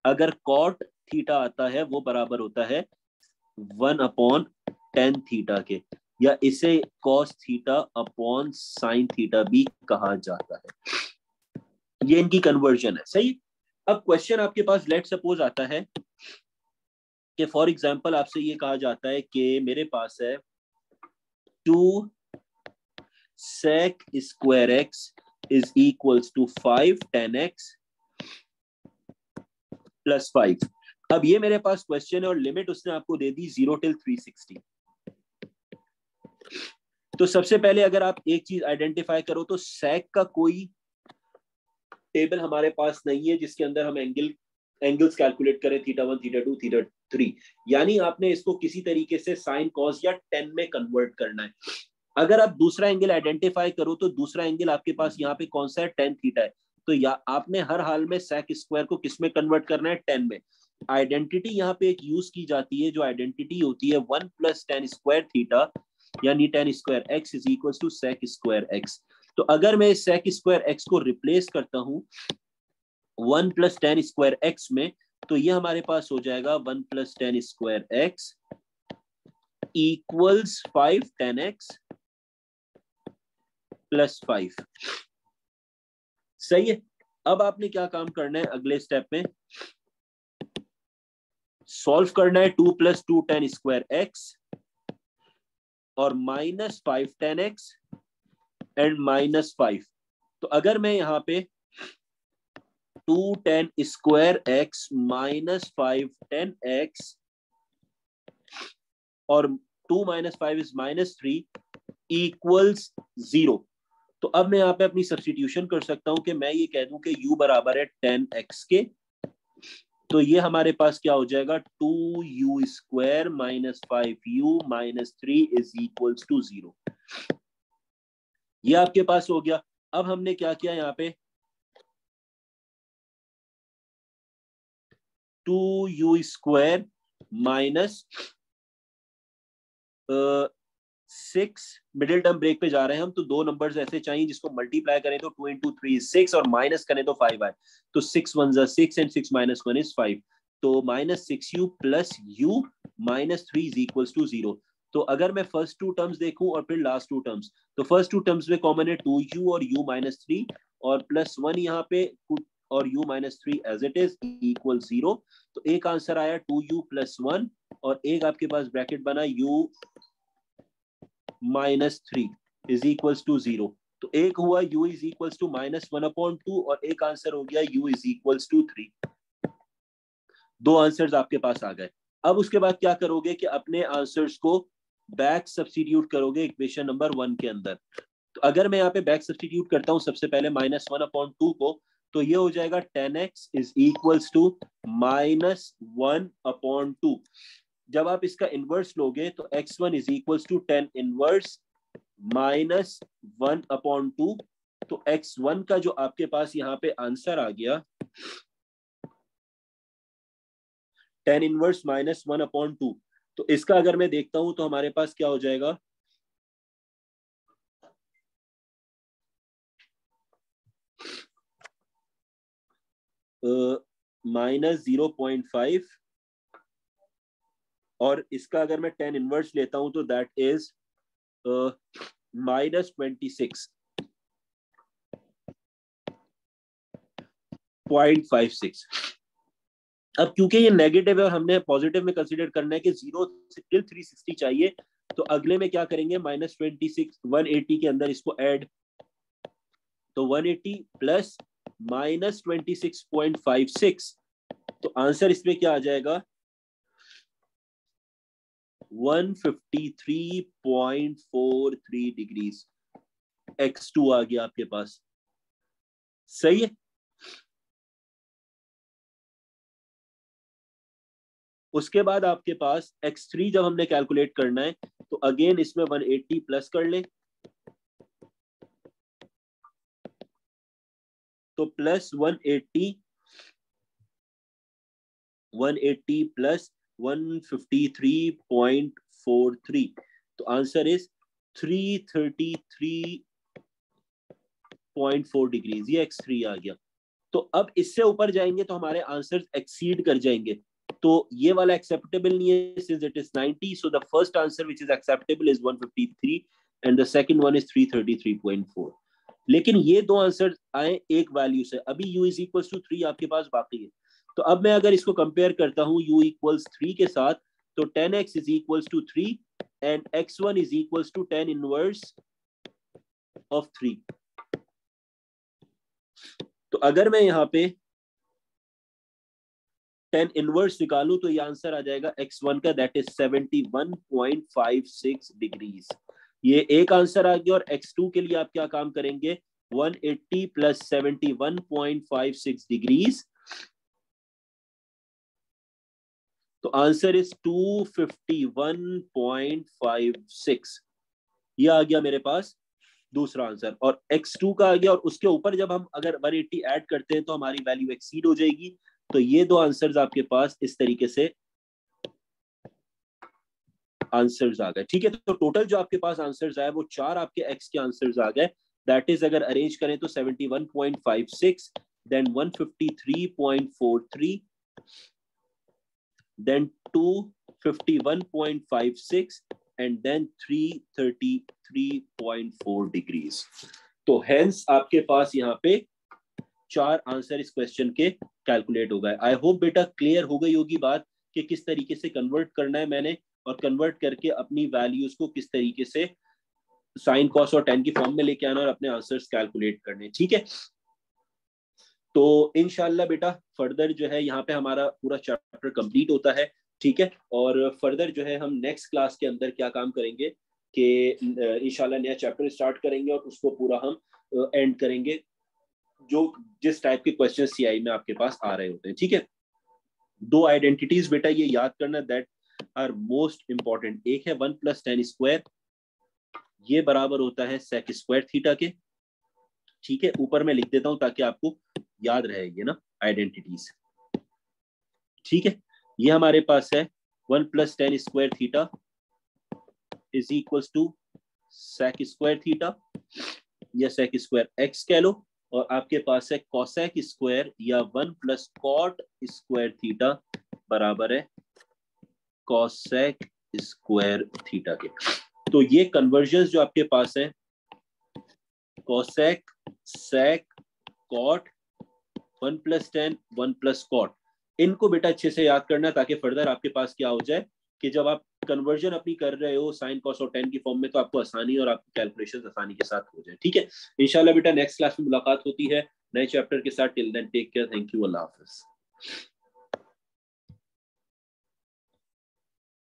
Speaker 1: अगर cot थीटा आता है वो बराबर होता है 1 tan थीटा के, या इसे cos theta upon sin theta भी कहा जाता है। ये इनकी कन्वर्जन है, सही। अब क्वेश्चन आपके पास लेट सपोज आता है कि फॉर एग्जांपल आपसे ये कहा जाता है कि मेरे पास है 2 sec square x is equals to 5 tan x plus 5। अब ये मेरे पास क्वेश्चन है और लिमिट उसने आपको दे दी 0 till 360। तो सबसे पहले अगर आप एक चीज आइडेंटिफाई करो तो sec का कोई टेबल हमारे पास नहीं है जिसके अंदर हम एंगल्स कैलकुलेट करें, थीटा 1, थीटा 2, थीटा 3। यानी आपने इसको किसी तरीके से साइन कॉस या टेन में कन्वर्ट करना है। अगर आप दूसरा एंगल आइडेंटिफाई करो तो दूसरा एंगल आपके पास यहाँ पे कौन सा है, टेन थीटा है। तो या आपने हर हाल में सेक स्क्वायर को किस में कन्वर्ट करना है, टेन में। आइडेंटिटी यहाँ पे एक यूज की जाती है जो आइडेंटिटी होती है 1 + tan स्क्वायर थीटा, यानी tan square x is equal to sec square x। तो अगर मैं सेक स्क्वायर x को रिप्लेस करता हूं 1 + tan स्क्वायर x में, तो ये हमारे पास हो जाएगा 1 + tan square x equals 5 tan x + 5। सही है। अब आपने क्या काम करना है, अगले स्टेप में सॉल्व करना है 2 + 2 tan स्क्वायर x और -5 tan x एंड -5। तो अगर मैं यहां पे 2 tan square x -5 tan x और 2 - 5 इज -3 इक्वल्स 0, तो अब मैं यहाँ पे अपनी सब्स्टिट्यूशन कर सकता हूं कि मैं ये कह दूं कि u बराबर है 10x के। तो ये हमारे पास क्या हो जाएगा, 2u² - 5u - 3 is equals to 0। ये आपके पास हो गया। अब हमने क्या किया यहाँ पे, 2u² -6, मिडिल टर्म ब्रेक पे जा रहे हैं हम, तो दो नंबर्स ऐसे चाहिए जिसको मल्टीप्लाई करें तो 2 × 3 is 6 और माइनस करें तो 5 आए। तो 6 1 is 6 एंड 6 - 1 is 5। तो -6u + u - 3 is equals to 0। तो अगर मैं फर्स्ट टू टर्म्स देखूं और फिर लास्ट टू टर्म्स, तो फर्स्ट टू टर्म्स में कॉमन है 2u और u - 3 और +1 यहाँ पे और u - 3 as it is equal 0। तो एक आंसर आया 2u + 1 और एक आपके पास ब्रैकेट बना u -3 इज इक्वल्स टू 0। तो एक हुआ u इज इक्वल्स टू -1/2 और एक आंसर हो गया u इज इक्वल्स टू 3। दो आंसर्स आपके पास आ गए। अब उसके बाद क्या करोगे कि अपने आंसर्स को बैक सब्स्टिट्यूट करोगे इक्वेशन नंबर 1 के अंदर। तो अगर मैं यहाँ पे बैक सब्स्टिट्यूट करता हूँ सबसे पहले -1/2 को, तो ये हो जाएगा 10x इज इक्वल्स टू -1/2। जब आप इसका इनवर्स लोगे तो x1 is equals to 10 inverse -1/2। तो x1 का जो आपके पास यहाँ पे आंसर आ गया 10 इनवर्स -1/2। तो इसका अगर मैं देखता हूं तो हमारे पास क्या हो जाएगा, -0.5 और इसका अगर मैं 10 इनवर्स लेता हूं तो दैट इज -26.56। अब क्योंकि ये नेगेटिव है और हमने पॉजिटिव में कंसीडर करना है कि 0 से टिल 360 चाहिए, तो अगले में क्या करेंगे, -26 180 के अंदर इसको ऐड, तो 180 प्लस -26.56। तो आंसर इसमें क्या आ जाएगा, 153.43 डिग्रीज। x2 आ गया आपके पास। सही है। उसके बाद आपके पास x3 जब हमने कैलकुलेट करना है तो अगेन इसमें 180 प्लस कर ले, तो प्लस 180 प्लस 153.43 तो आंसर इज 333.4 डिग्रीज, ये x3 आ गया। तो अब इससे ऊपर जाएंगे तो हमारे आंसर एक्सीड कर जाएंगे, तो ये वाला एक्सेप्टेबल नहीं है since it is 90, so the first answer which is acceptable is 153 and the second one is 333.4। लेकिन ये दो आंसर आए एक वैल्यू से, अभी u इज इक्वल्स टू 3 आपके पास बाकी है। तो अब मैं अगर इसको कंपेयर करता हूँ u इक्वल्स 3 के साथ, तो 10x is equals to 3 and x1 is equals to 10 inverse of 3। तो अगर मैं यहाँ पे 10 इनवर्स निकालूं तो ये आंसर आ जाएगा x1 का, दैट इज 71.56 डिग्रीज। ये एक आंसर आ गया। और x2 के लिए आप क्या काम करेंगे, 180 प्लस 71.56 डिग्रीज, तो आंसर इज 251.56। ये आ गया मेरे पास दूसरा आंसर, और x2 का आ गया। और उसके ऊपर जब हम अगर 180 ऐड करते हैं तो हमारी वैल्यू एक्सीड हो जाएगी। तो ये दो आंसर्स आपके पास इस तरीके से आंसर्स आ गए, ठीक है। तो टोटल जो आपके पास आंसर्स आए वो 4 आपके x के आंसर्स आ गए, दैट इज अगर अरेंज करें तो 71.56, then 153.43, then 251.56 and then 333.4 degrees। तो हेंस आपके पास यहाँ पे 4 आंसर इस क्वेश्चन के कैलकुलेट हो गए। आई होप बेटा क्लियर हो गई होगी बात कि किस तरीके से कन्वर्ट करना है मैंने, और कन्वर्ट करके अपनी वैल्यूज को किस तरीके से साइन कॉस और टेन की फॉर्म में लेके आना और अपने आंसर्स कैलकुलेट करने, ठीक है। तो इंशाल्लाह बेटा फर्दर जो है यहाँ पे हमारा पूरा चैप्टर कंप्लीट होता है, ठीक है। और फर्दर जो है हम नेक्स्ट क्लास के अंदर क्या काम करेंगे कि इंशाल्लाह नया चैप्टर स्टार्ट करेंगे और उसको पूरा हम एंड करेंगे, जो जिस टाइप के क्वेश्चन सीआई में आपके पास आ रहे होते हैं, ठीक है। 2 आइडेंटिटीज बेटा ये याद करना दैट आर मोस्ट इंपॉर्टेंट। एक है 1 + tan स्क्वायर, ये बराबर होता है sec स्क्वायर थीटा के, ठीक है। ऊपर मैं लिख देता हूं ताकि आपको याद रहेगी ना आइडेंटिटीज, ठीक है। ये हमारे पास है 1 + tan square theta is equals to sec square theta या sec स्क्वायर x कह लो, और आपके पास है cosec स्क्वायर या 1 + cot स्क्वायर थीटा बराबर है cosec स्क्वायर थीटा के। तो ये कन्वर्जन्स जो आपके पास है cosec, sec, cot, 1 + tan, 1 + cot, इनको बेटा अच्छे से याद करना ताकि फर्दर आपके पास क्या हो जाए कि जब आप कन्वर्जन अपनी कर रहे हो साइन कॉस और टेन की फॉर्म में तो आपको आसानी और आपकी कैलकुलेशन आसानी के साथ हो जाए, ठीक है। इंशाल्लाह बेटा नेक्स्ट क्लास में मुलाकात होती है नए चैप्टर के साथ। Till then take care, thank you, अल्लाह हाफिज।